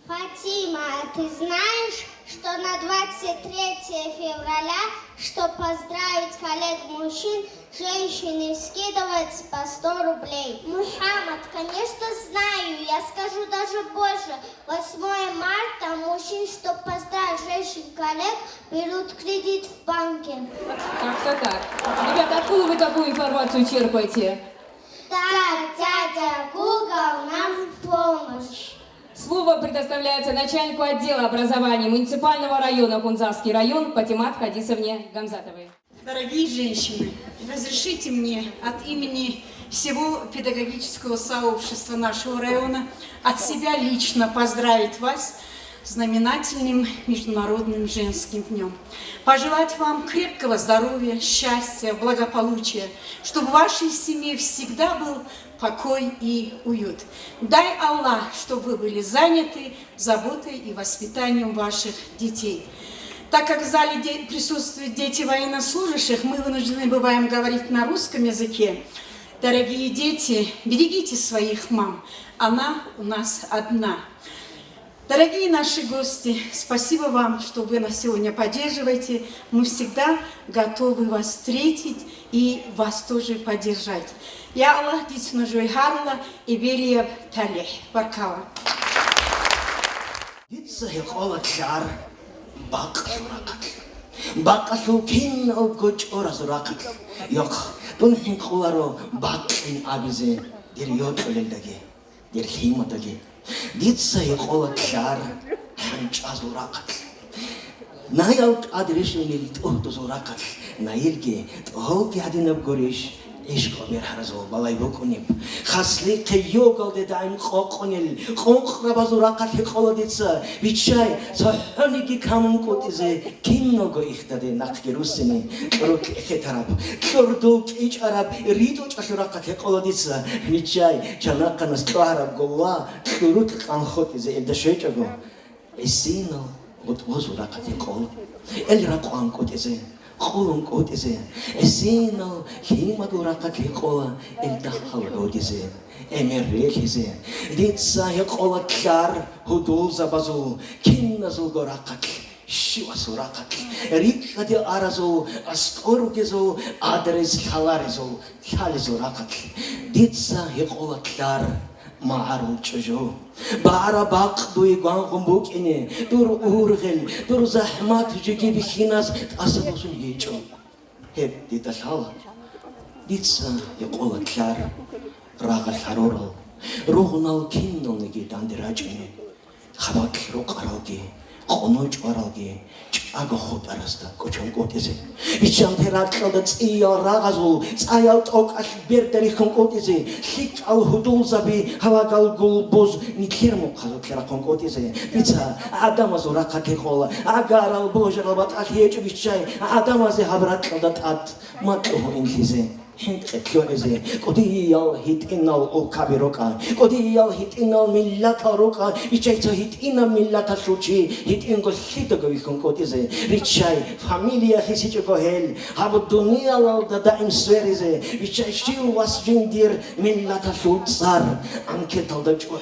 Фатима, а ты знаешь, что на 23 февраля, чтобы поздравить коллег-мужчин, женщины скидываются по 100 рублей? Мухаммад, конечно, знаю, я скажу даже больше. 8 марта мужчин, чтобы поздравить женщин-коллег, берут кредит в банке. Как-то так. Ребята, откуда вы такую информацию черпаете? Так, дядя Google нам в помощь. Слово предоставляется начальнику отдела образования муниципального района Кунзавский район Патимат Хадисовне Гамзатовой. Дорогие женщины, разрешите мне от имени всего педагогического сообщества нашего района, от себя лично поздравить вас с знаменательным Международным женским днем. Пожелать вам крепкого здоровья, счастья, благополучия, чтобы в вашей семье всегда был покой и уют. Дай Аллах, чтобы вы были заняты заботой и воспитанием ваших детей. Так как в зале присутствуют дети военнослужащих, мы вынуждены бываем говорить на русском языке. Дорогие дети, берегите своих мам, она у нас одна. Дорогие наши гости, спасибо вам, что вы нас сегодня поддерживаете. Мы всегда готовы вас встретить и вас тоже поддержать. Я Аллах дитину Жойхарла и Белиев Талих. Баркава. Бакасу кин алгоч оразуракат. Yok, tunhin kularo bakin abize diriot olendage, dirhimatage. Ditsa yokola kar hanchazurakat. Nayal adreshinil tohtozurakat. Nailge tohki hadinab gorish. عشق برهرزو بالای بکنیم خاصلی قیوگل دیدیم خوکنیل خونخ نبازوراقت خالدیتس بیچای صحنیگی کامون کوتیزه کیم نگو اختاده نقطی روسینی کروک اختراب کردوک ایچ عرب ریدو چاشوراقت خالدیتس بیچای چناقناس تو عرب گلا کروک کام خوتیزه ابداشوی چگو اسینو بودوزوراقت خال الرقم کوتیزه خون کوتیزه اسینو هیمادوراقت خال الدخل کوتیزه امریکیزه دیتسا خال کار هدول زبازو کینازو گوراقت شیواسوراقت ریکادی آرازو اسکورگزو آدرس خالارزو خالزوراقت دیتسا خال کار معروف چجو بارا باق دوی گانگم بوکنه دور اورغل دور زحمت جگی بخیناس اسبوسون هیچو هب دیتا شالا دیتسا یقول کار راغل حرورل روغنال کینال نگی داندراجینه خباک رو قراوگی خونوچ وراوگی چاگا خود ارستا کچون کوتیزه بیچان ترات کلد ایال راغزول ایال توک اش برداری خون کوتیزه خیک آل هدول زبی هواگال گل بوز نیکرمو خزو کرا خون کوتیزه بیچا آدم از راکتی خولا اگر آل بوجر بات اخیچ بیچای آدم از هبرات کلد ات ماتو اینکیزه کیونیزه کدیال هیت اینال او کابیروکا کدیال هیت اینال میلتا روکا بیچای تو هیت اینا میلتا شوچی هیت اینگل هیت گوی خون کوتیزه بیچای فامیلیا خیسیچ کوهل هاب دنیا لال دایم سوریزه بیچای شیو واس جندیر میلتا شوچار آنکه تالد چو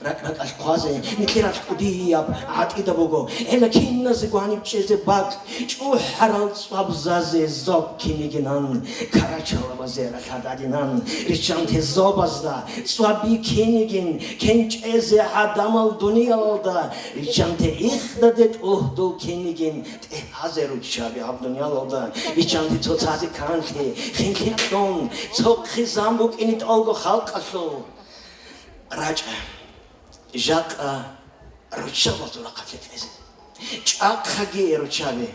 رک اشخاصه نیکیرش کدیاب عادی بگو الکین نزگوانی چیز باگ چو حرال سواب زازه زاب کینیگنان کاراچو بازیرا کردادینان ریچان تزوبازدا سوابی کینیگین کنچeze adamال دنیالدا ریچان ته اخدادت اهدو کینیگین ته hazerut شابی اب دنیالدا ریچان ته تو تازی کانخی خینکی کن تو خزامبوک اینیت آلگو خالقاسو راجع جاك رچابا تو راقت نزه چاق خگی رچابه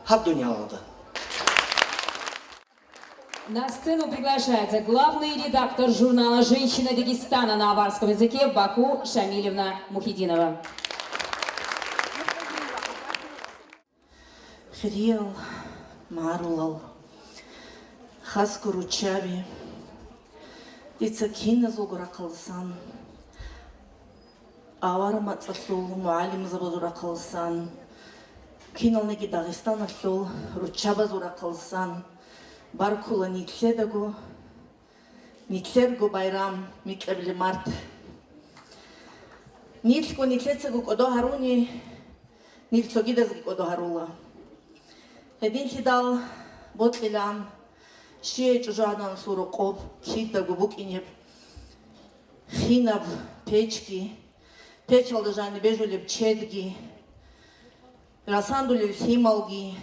اب دنیالدا На сцену приглашается главный редактор журнала «Женщина Дагестана» на аварском языке Баку Шамилевна Мухидинова. Хриел, Марулал, Хаскуручаби, Дица кино зугра кылсан. Авар мацасул муалим забазура кылсан. Кинолнеги Дагестан ашлул ручаба зура кылсан. Баркула нитледагу. Нитлерго байрам миклебли март. Нитлго нитлецегу кодо харуни. Нилцогидезги кодо харула. Един хидал ботлилян. Шие чужадан суруков, хитагу букинеп. Хинаб печки. Печалды жаны бежулеп чедги. Расандулил хималги.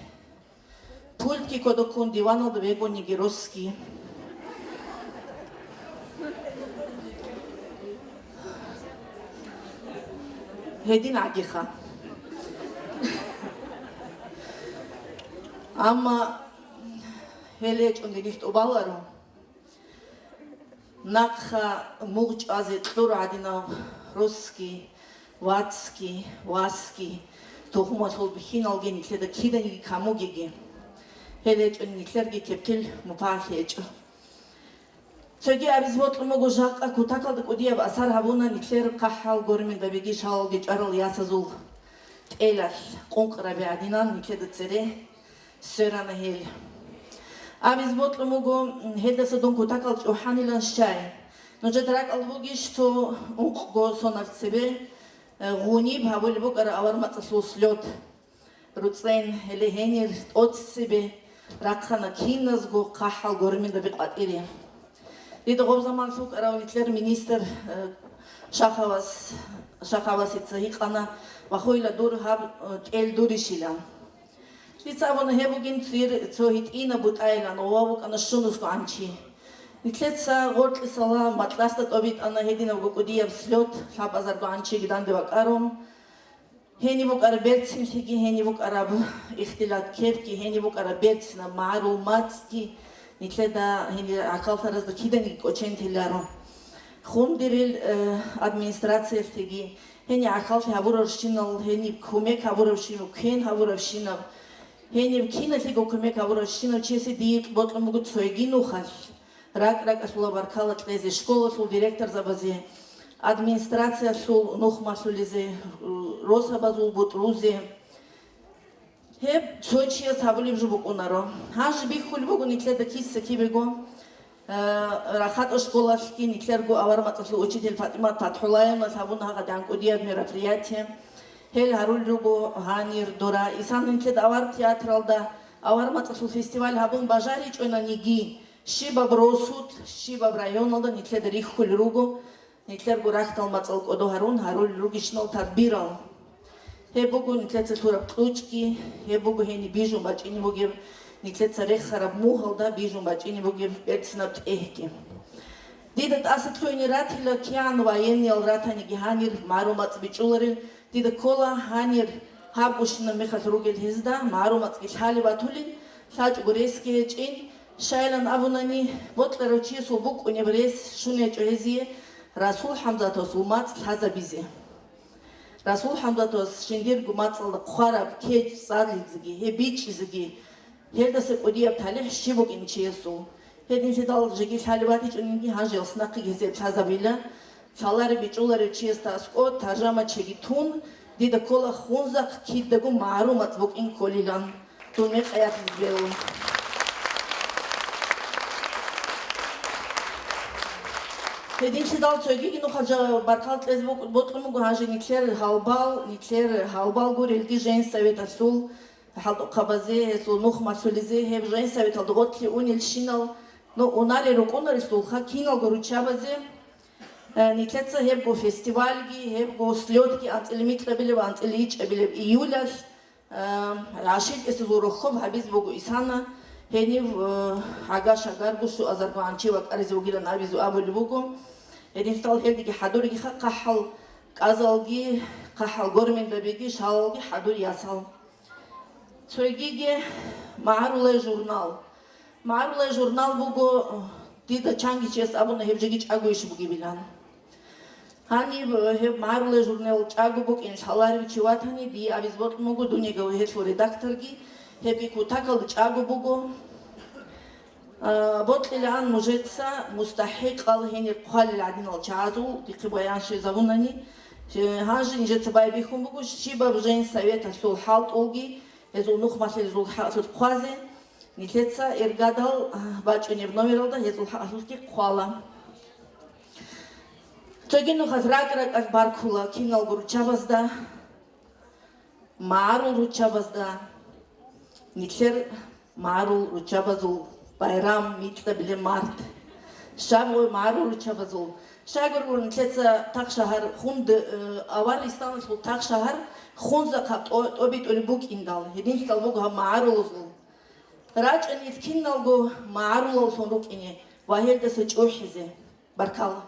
Пультки кодокун диваналды вегониги роски. Един агиха. Ама Велеч он лихт обалару. Накха мугч азет турадина русский, ватский, ваский. Тохумасол бихиналген никледа кидани камугиги. Велеч он никлерги кептил мупахеч. Цоги абизвот могу жака кутакалды кудиев асар хабуна никлер кахал гормин бабиги шал гечарал ясазул. Элал конкраби адинан никледа цере сөрана хел. Абизвот могу хедаса дон кутакал чуханилан шай. Но жадрак албугиш то го сонав себе гуни бавул букар авар мацаслус лёд. Руцен элехенер от себе ракхана киназ го кахал гормин бабиг атири. Дида гобзаман сук аравниклер министр Шахавас ицахиқана вахойла дур хаб эл дуришилан. Дицавон хебугин цвир цохит ина бутайлан овавук ана шунуско анчи. Никлеца гортлисала матласта тобит ана хедина гукудиев слёт хабазарго анчи гидан девакаром. Хенивук араберцин хиги хенивук араб ихтилат кепки хенивук араберцина марумацки Никледа хени акалтараз да кидани кочентиларо. Хундирил администрация теги хени акалт хавуровшинал хени кумек хавуровшину кен хавуровшинал хени кинатиго кумек хавуровшинал чеси диет ботломугу цойгину хал. Рак асула баркала тлезе школа сул директор забазе администрация сул нухмасулизе росабазул бутрузе Хеб цочия сабулим жубукунаро. Хаж бихул бугу никледа кисса кибего. Рахат школашки никлерго аварматаслу учитель Фатима Татхулаевна сабуна хагадан кудиев мероприятие. Хел харулругу ханир дора. Исан никледа авар театралда аварматаслу фестиваль хабун бажарич ойна ниги. Шиба бросут, шиба в районалда никледа рихул ругу. Никлерго рахтал мацал кодо харулругишнал тадбирал. Хебугу никлеца тураб ключки, хебугу хени бижум бачини бугев, никлеца рехараб мухалда бижум бачини бугев перцинаб эхки. Дидат асатлуини ратила киан военниал ратани гиханир марумац бичуларил, дида кола ханир хабушина мехат ругел хизда, марумац гишхали батулин, шач гурески чин, шайлан абунани, ботларочи субук уневрес шуне чохезие, Расул Хамзатос умац хазабизе. Расул Хамзатос шиндир гумацалда қуараб кеч сарлигзиги, хе бичизиги, хелдасе кодияб талих шибук инчиесу. Хедин седал жиги шалибати чунинги хажил снақи гезеб хазабила, шалари бичулари чиестаско, тажама чеги тун, дида кола хунзак киддагу марумат бук ин колилан. Тунмек аят избеун. Хедин седал цойги ну хаджа баркалт лез ботлуму хажи никлер халбал гур элги жен совет асул халду қабазе сул нух масулизе хеб жен совет алду готли унил шинал но унари рукунари сул ха кинал горучабазе никлеца хеб го фестивальги хеб го слётки антилимиклебилев антиличебилев июляш рашид эсузурухов хабиз богу исана хенив агаш агаргушу азарго анчива аризугила навизу абули богу Един стал хелдиги хадуриги қахал казалги қахал гормин бебеги шалги хадур ясал. Цойгиге маарулай журнал буго дида чанги чес абуна хебжеги чагуиши буги билан. Хани хеб маарулай журнал чагу буг ин шалари чиватани ди авизбот буго дунига хечу редакторги хеби кутакал чагу буго بطل عن مجدسة مستحق الهين القال العدين الشعازو تقبيان شي زبونني هاجي نجت بايبيكم بقول شيبا بجين سويت السول حالت أوجي هزول نخ مثل هزول حالت قازن نتلتسا إرجادل باجني بنوميرل ده هزول حالت كي قالا تجينو خطراك باركولا كينال غروتشاباز ده معارو روتشاباز ده نتلر معارو روتشابازو بايرام ميتلا بلي مارت شابو معارو روتشابازو شاغر نتلتسا تاق شهر خوند اوار استان سو تاق شهر خونزا قط اوبيت اولبوك اندال هدين سالبوك ها معارو راج ان يتكينالغو معارو سونروك اني واحد ده سچوحيزه بركالا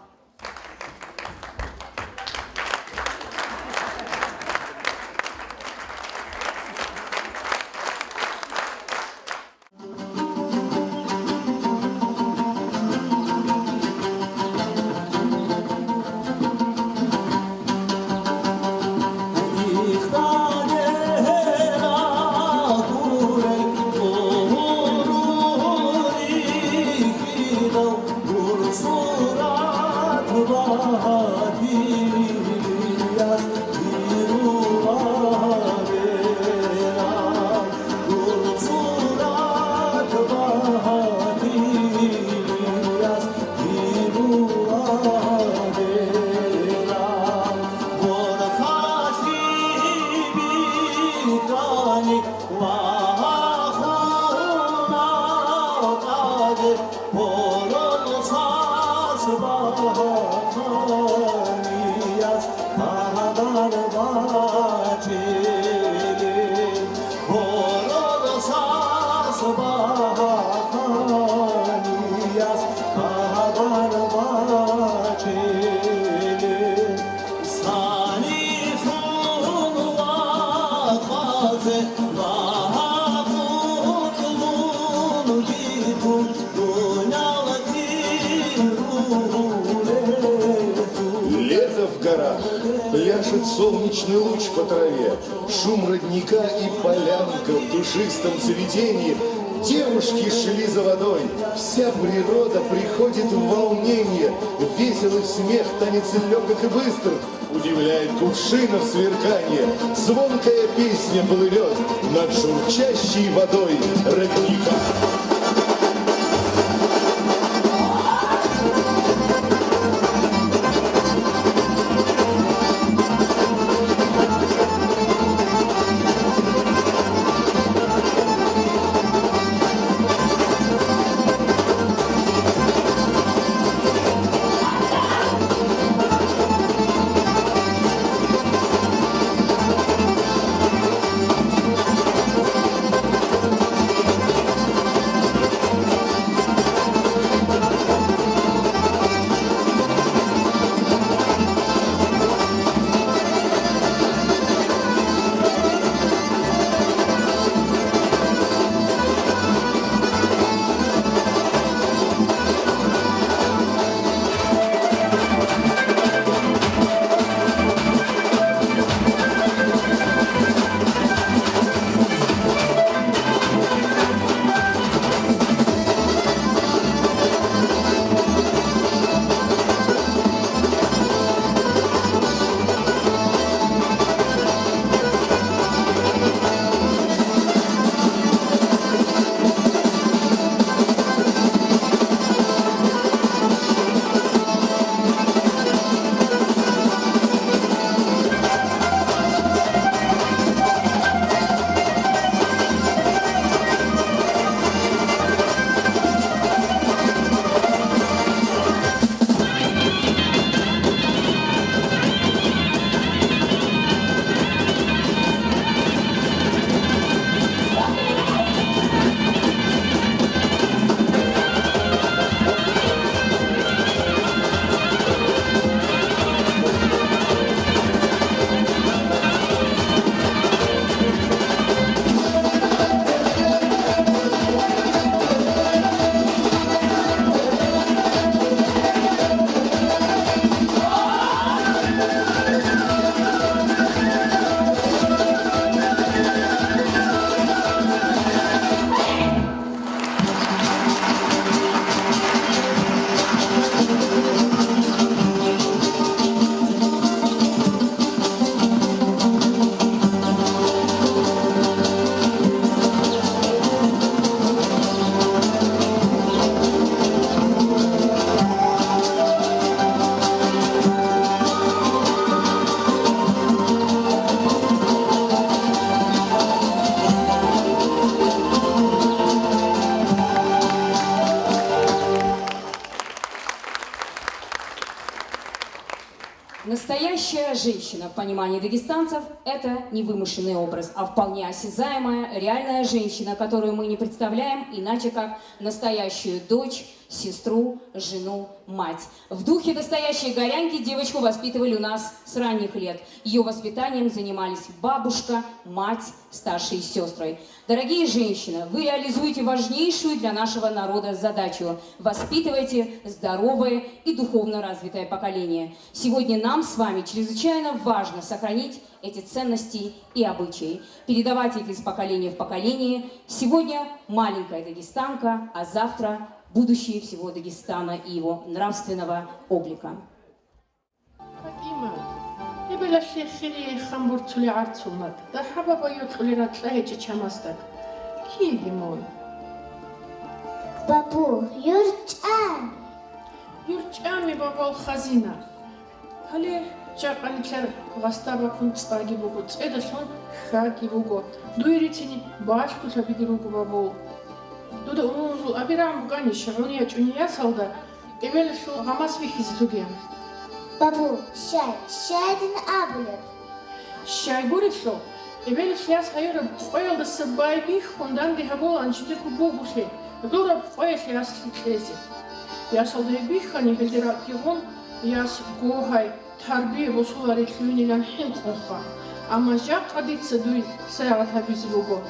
Пляшет солнечный луч по траве, шум родника и полянка в душистом цветении. Девушки шли за водой, вся природа приходит в волнение. Веселый смех, танец легок и быстр, удивляет кувшинов сверкание. Звонкая песня плывет над журчащей водой родника. Настоящая женщина в понимании дагестанцев – это не вымышленный образ, а вполне осязаемая, реальная женщина, которую мы не представляем иначе, как настоящую дочь, сестру, жену, мать. В духе настоящей горянки девочку воспитывали у нас с ранних лет. Ее воспитанием занимались бабушка, мать, старшие сестры. Дорогие женщины, вы реализуете важнейшую для нашего народа задачу – воспитывайте здоровое и духовно развитое поколение. Сегодня нам с вами чрезвычайно важно сохранить эти ценности и обычаи, передавать их из поколения в поколение. Сегодня маленькая дагестанка, а завтра будущее всего Дагестана и его нравственного облика. Бабу, юрчан. Юрчан ми бабал хазина. Хали чаканичар гастаба кунцаги бугу. Цедасон хаги бугу. Дуиритини башку шабигиругу бабу. Дуда умузу абирам гани шауния чуния салда. Эвелшу гамас вихизитугем. Бабу, шайдин абулет. Шай гуришо. Эвелш яс хайра поел да сабай бих хундан дихабол анчитеку бугуше. Дура поеш яс лезе. Яс алда бихани хелдера кигон яс гохай тарбие босулари хюниган хин хоха. Ама жак адица дуй саят хабизбуго.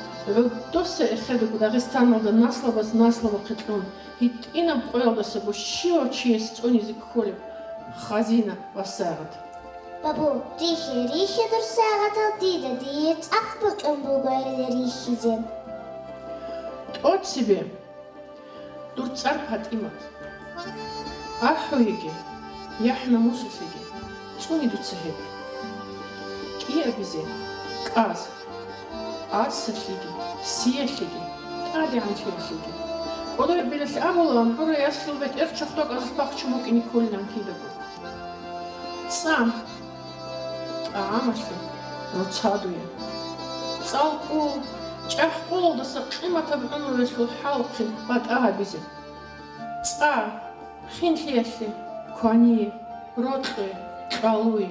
Досе эхедуку Дагестан да наслава қитлун. Хит инам поел да сабу шио чиес цонизик холе. Хазина васагат. Бабу, рихи дурсагатал дида диет акбык эмбугайле рихизен. От себе дурцар патимат. Ахуиге, яхна мусуфиге. Цуни дуцехе. Кия бизе, каз, асфиге, сиехиге, тади анфиехиге. Одой билес амулан, хура яслубет эрчахток азбахчумок иникулнан кидагу. Сам Амашлы, роцадуя. Цалку, чахпол да сақшимата б'ану реслу халқин бад аабизе. Ца, хинхиесли, куани, ротқи, калуи.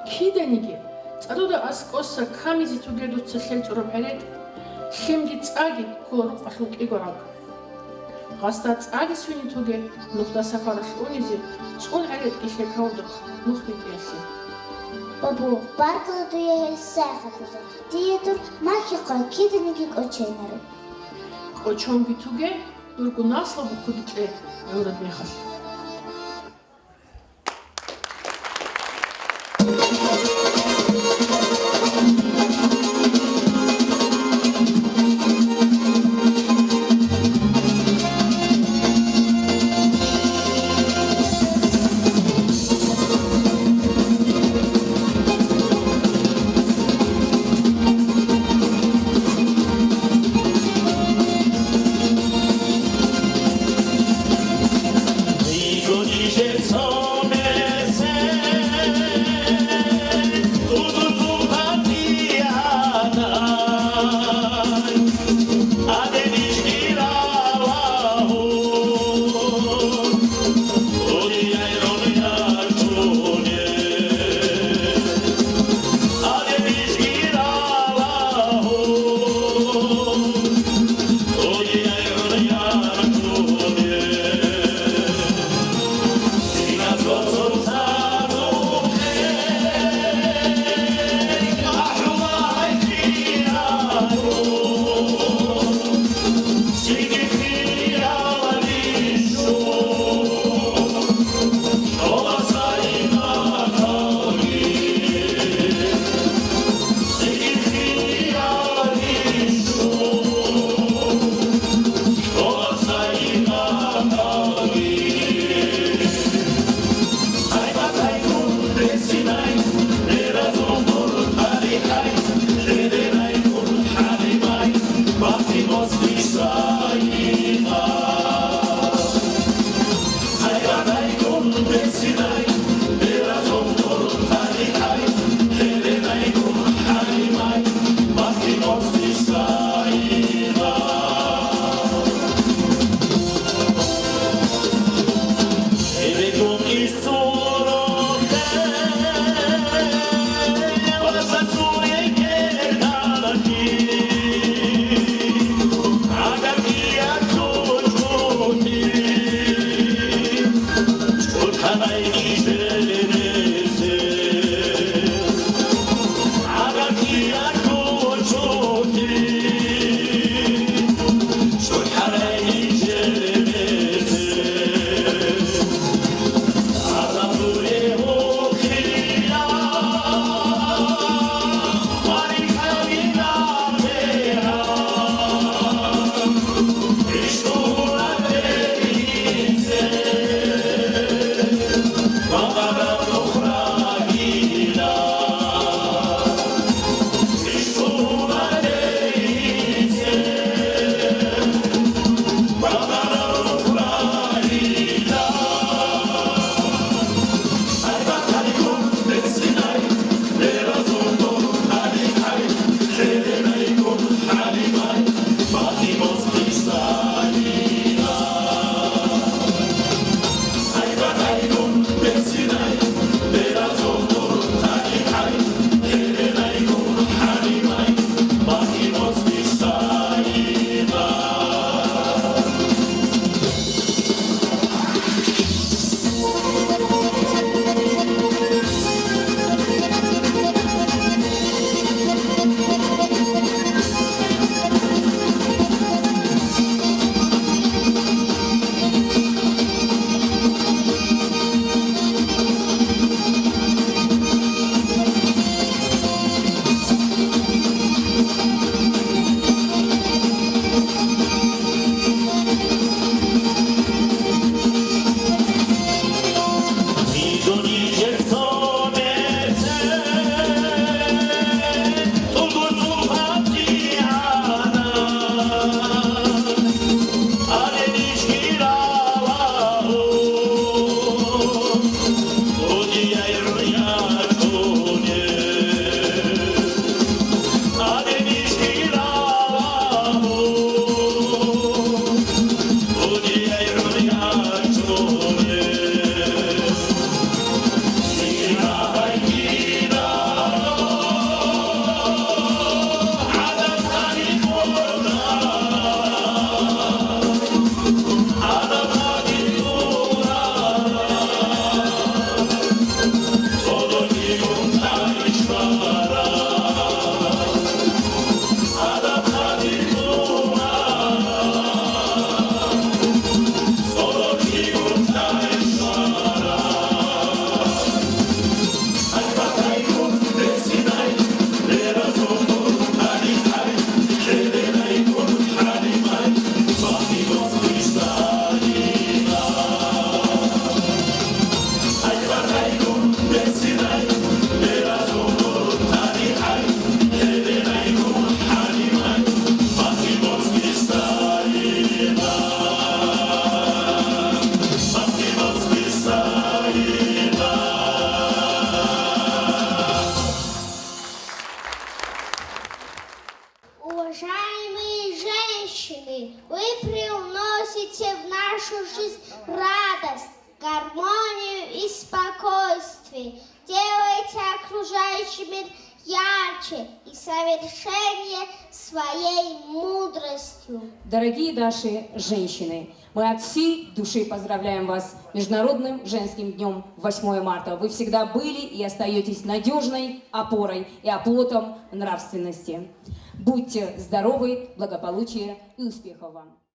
Киданиге, цадуда аскоса камизи тугеду цахел цураб'арет, химги цаги колору қашлук игораг. Ғаста цаги суини туге, нухта сафараш унизи, цун арет кишекаудық, нухтик яси. Бабу, паркала дуя сахатуза. Диетур махиқа киданиги кочейнари. Кочон битуге, дургу наслабу кудике, еурад мехас. Уважаемые женщины, вы привносите в нашу жизнь радость, гармонию и спокойствие. Делаете окружающий мир ярче и совершеннее своей мудростью. Дорогие наши женщины, мы от всей души поздравляем вас с Международным женским днем 8 марта. Вы всегда были и остаетесь надежной опорой и оплотом нравственности. Будьте здоровы, благополучия и успехов вам!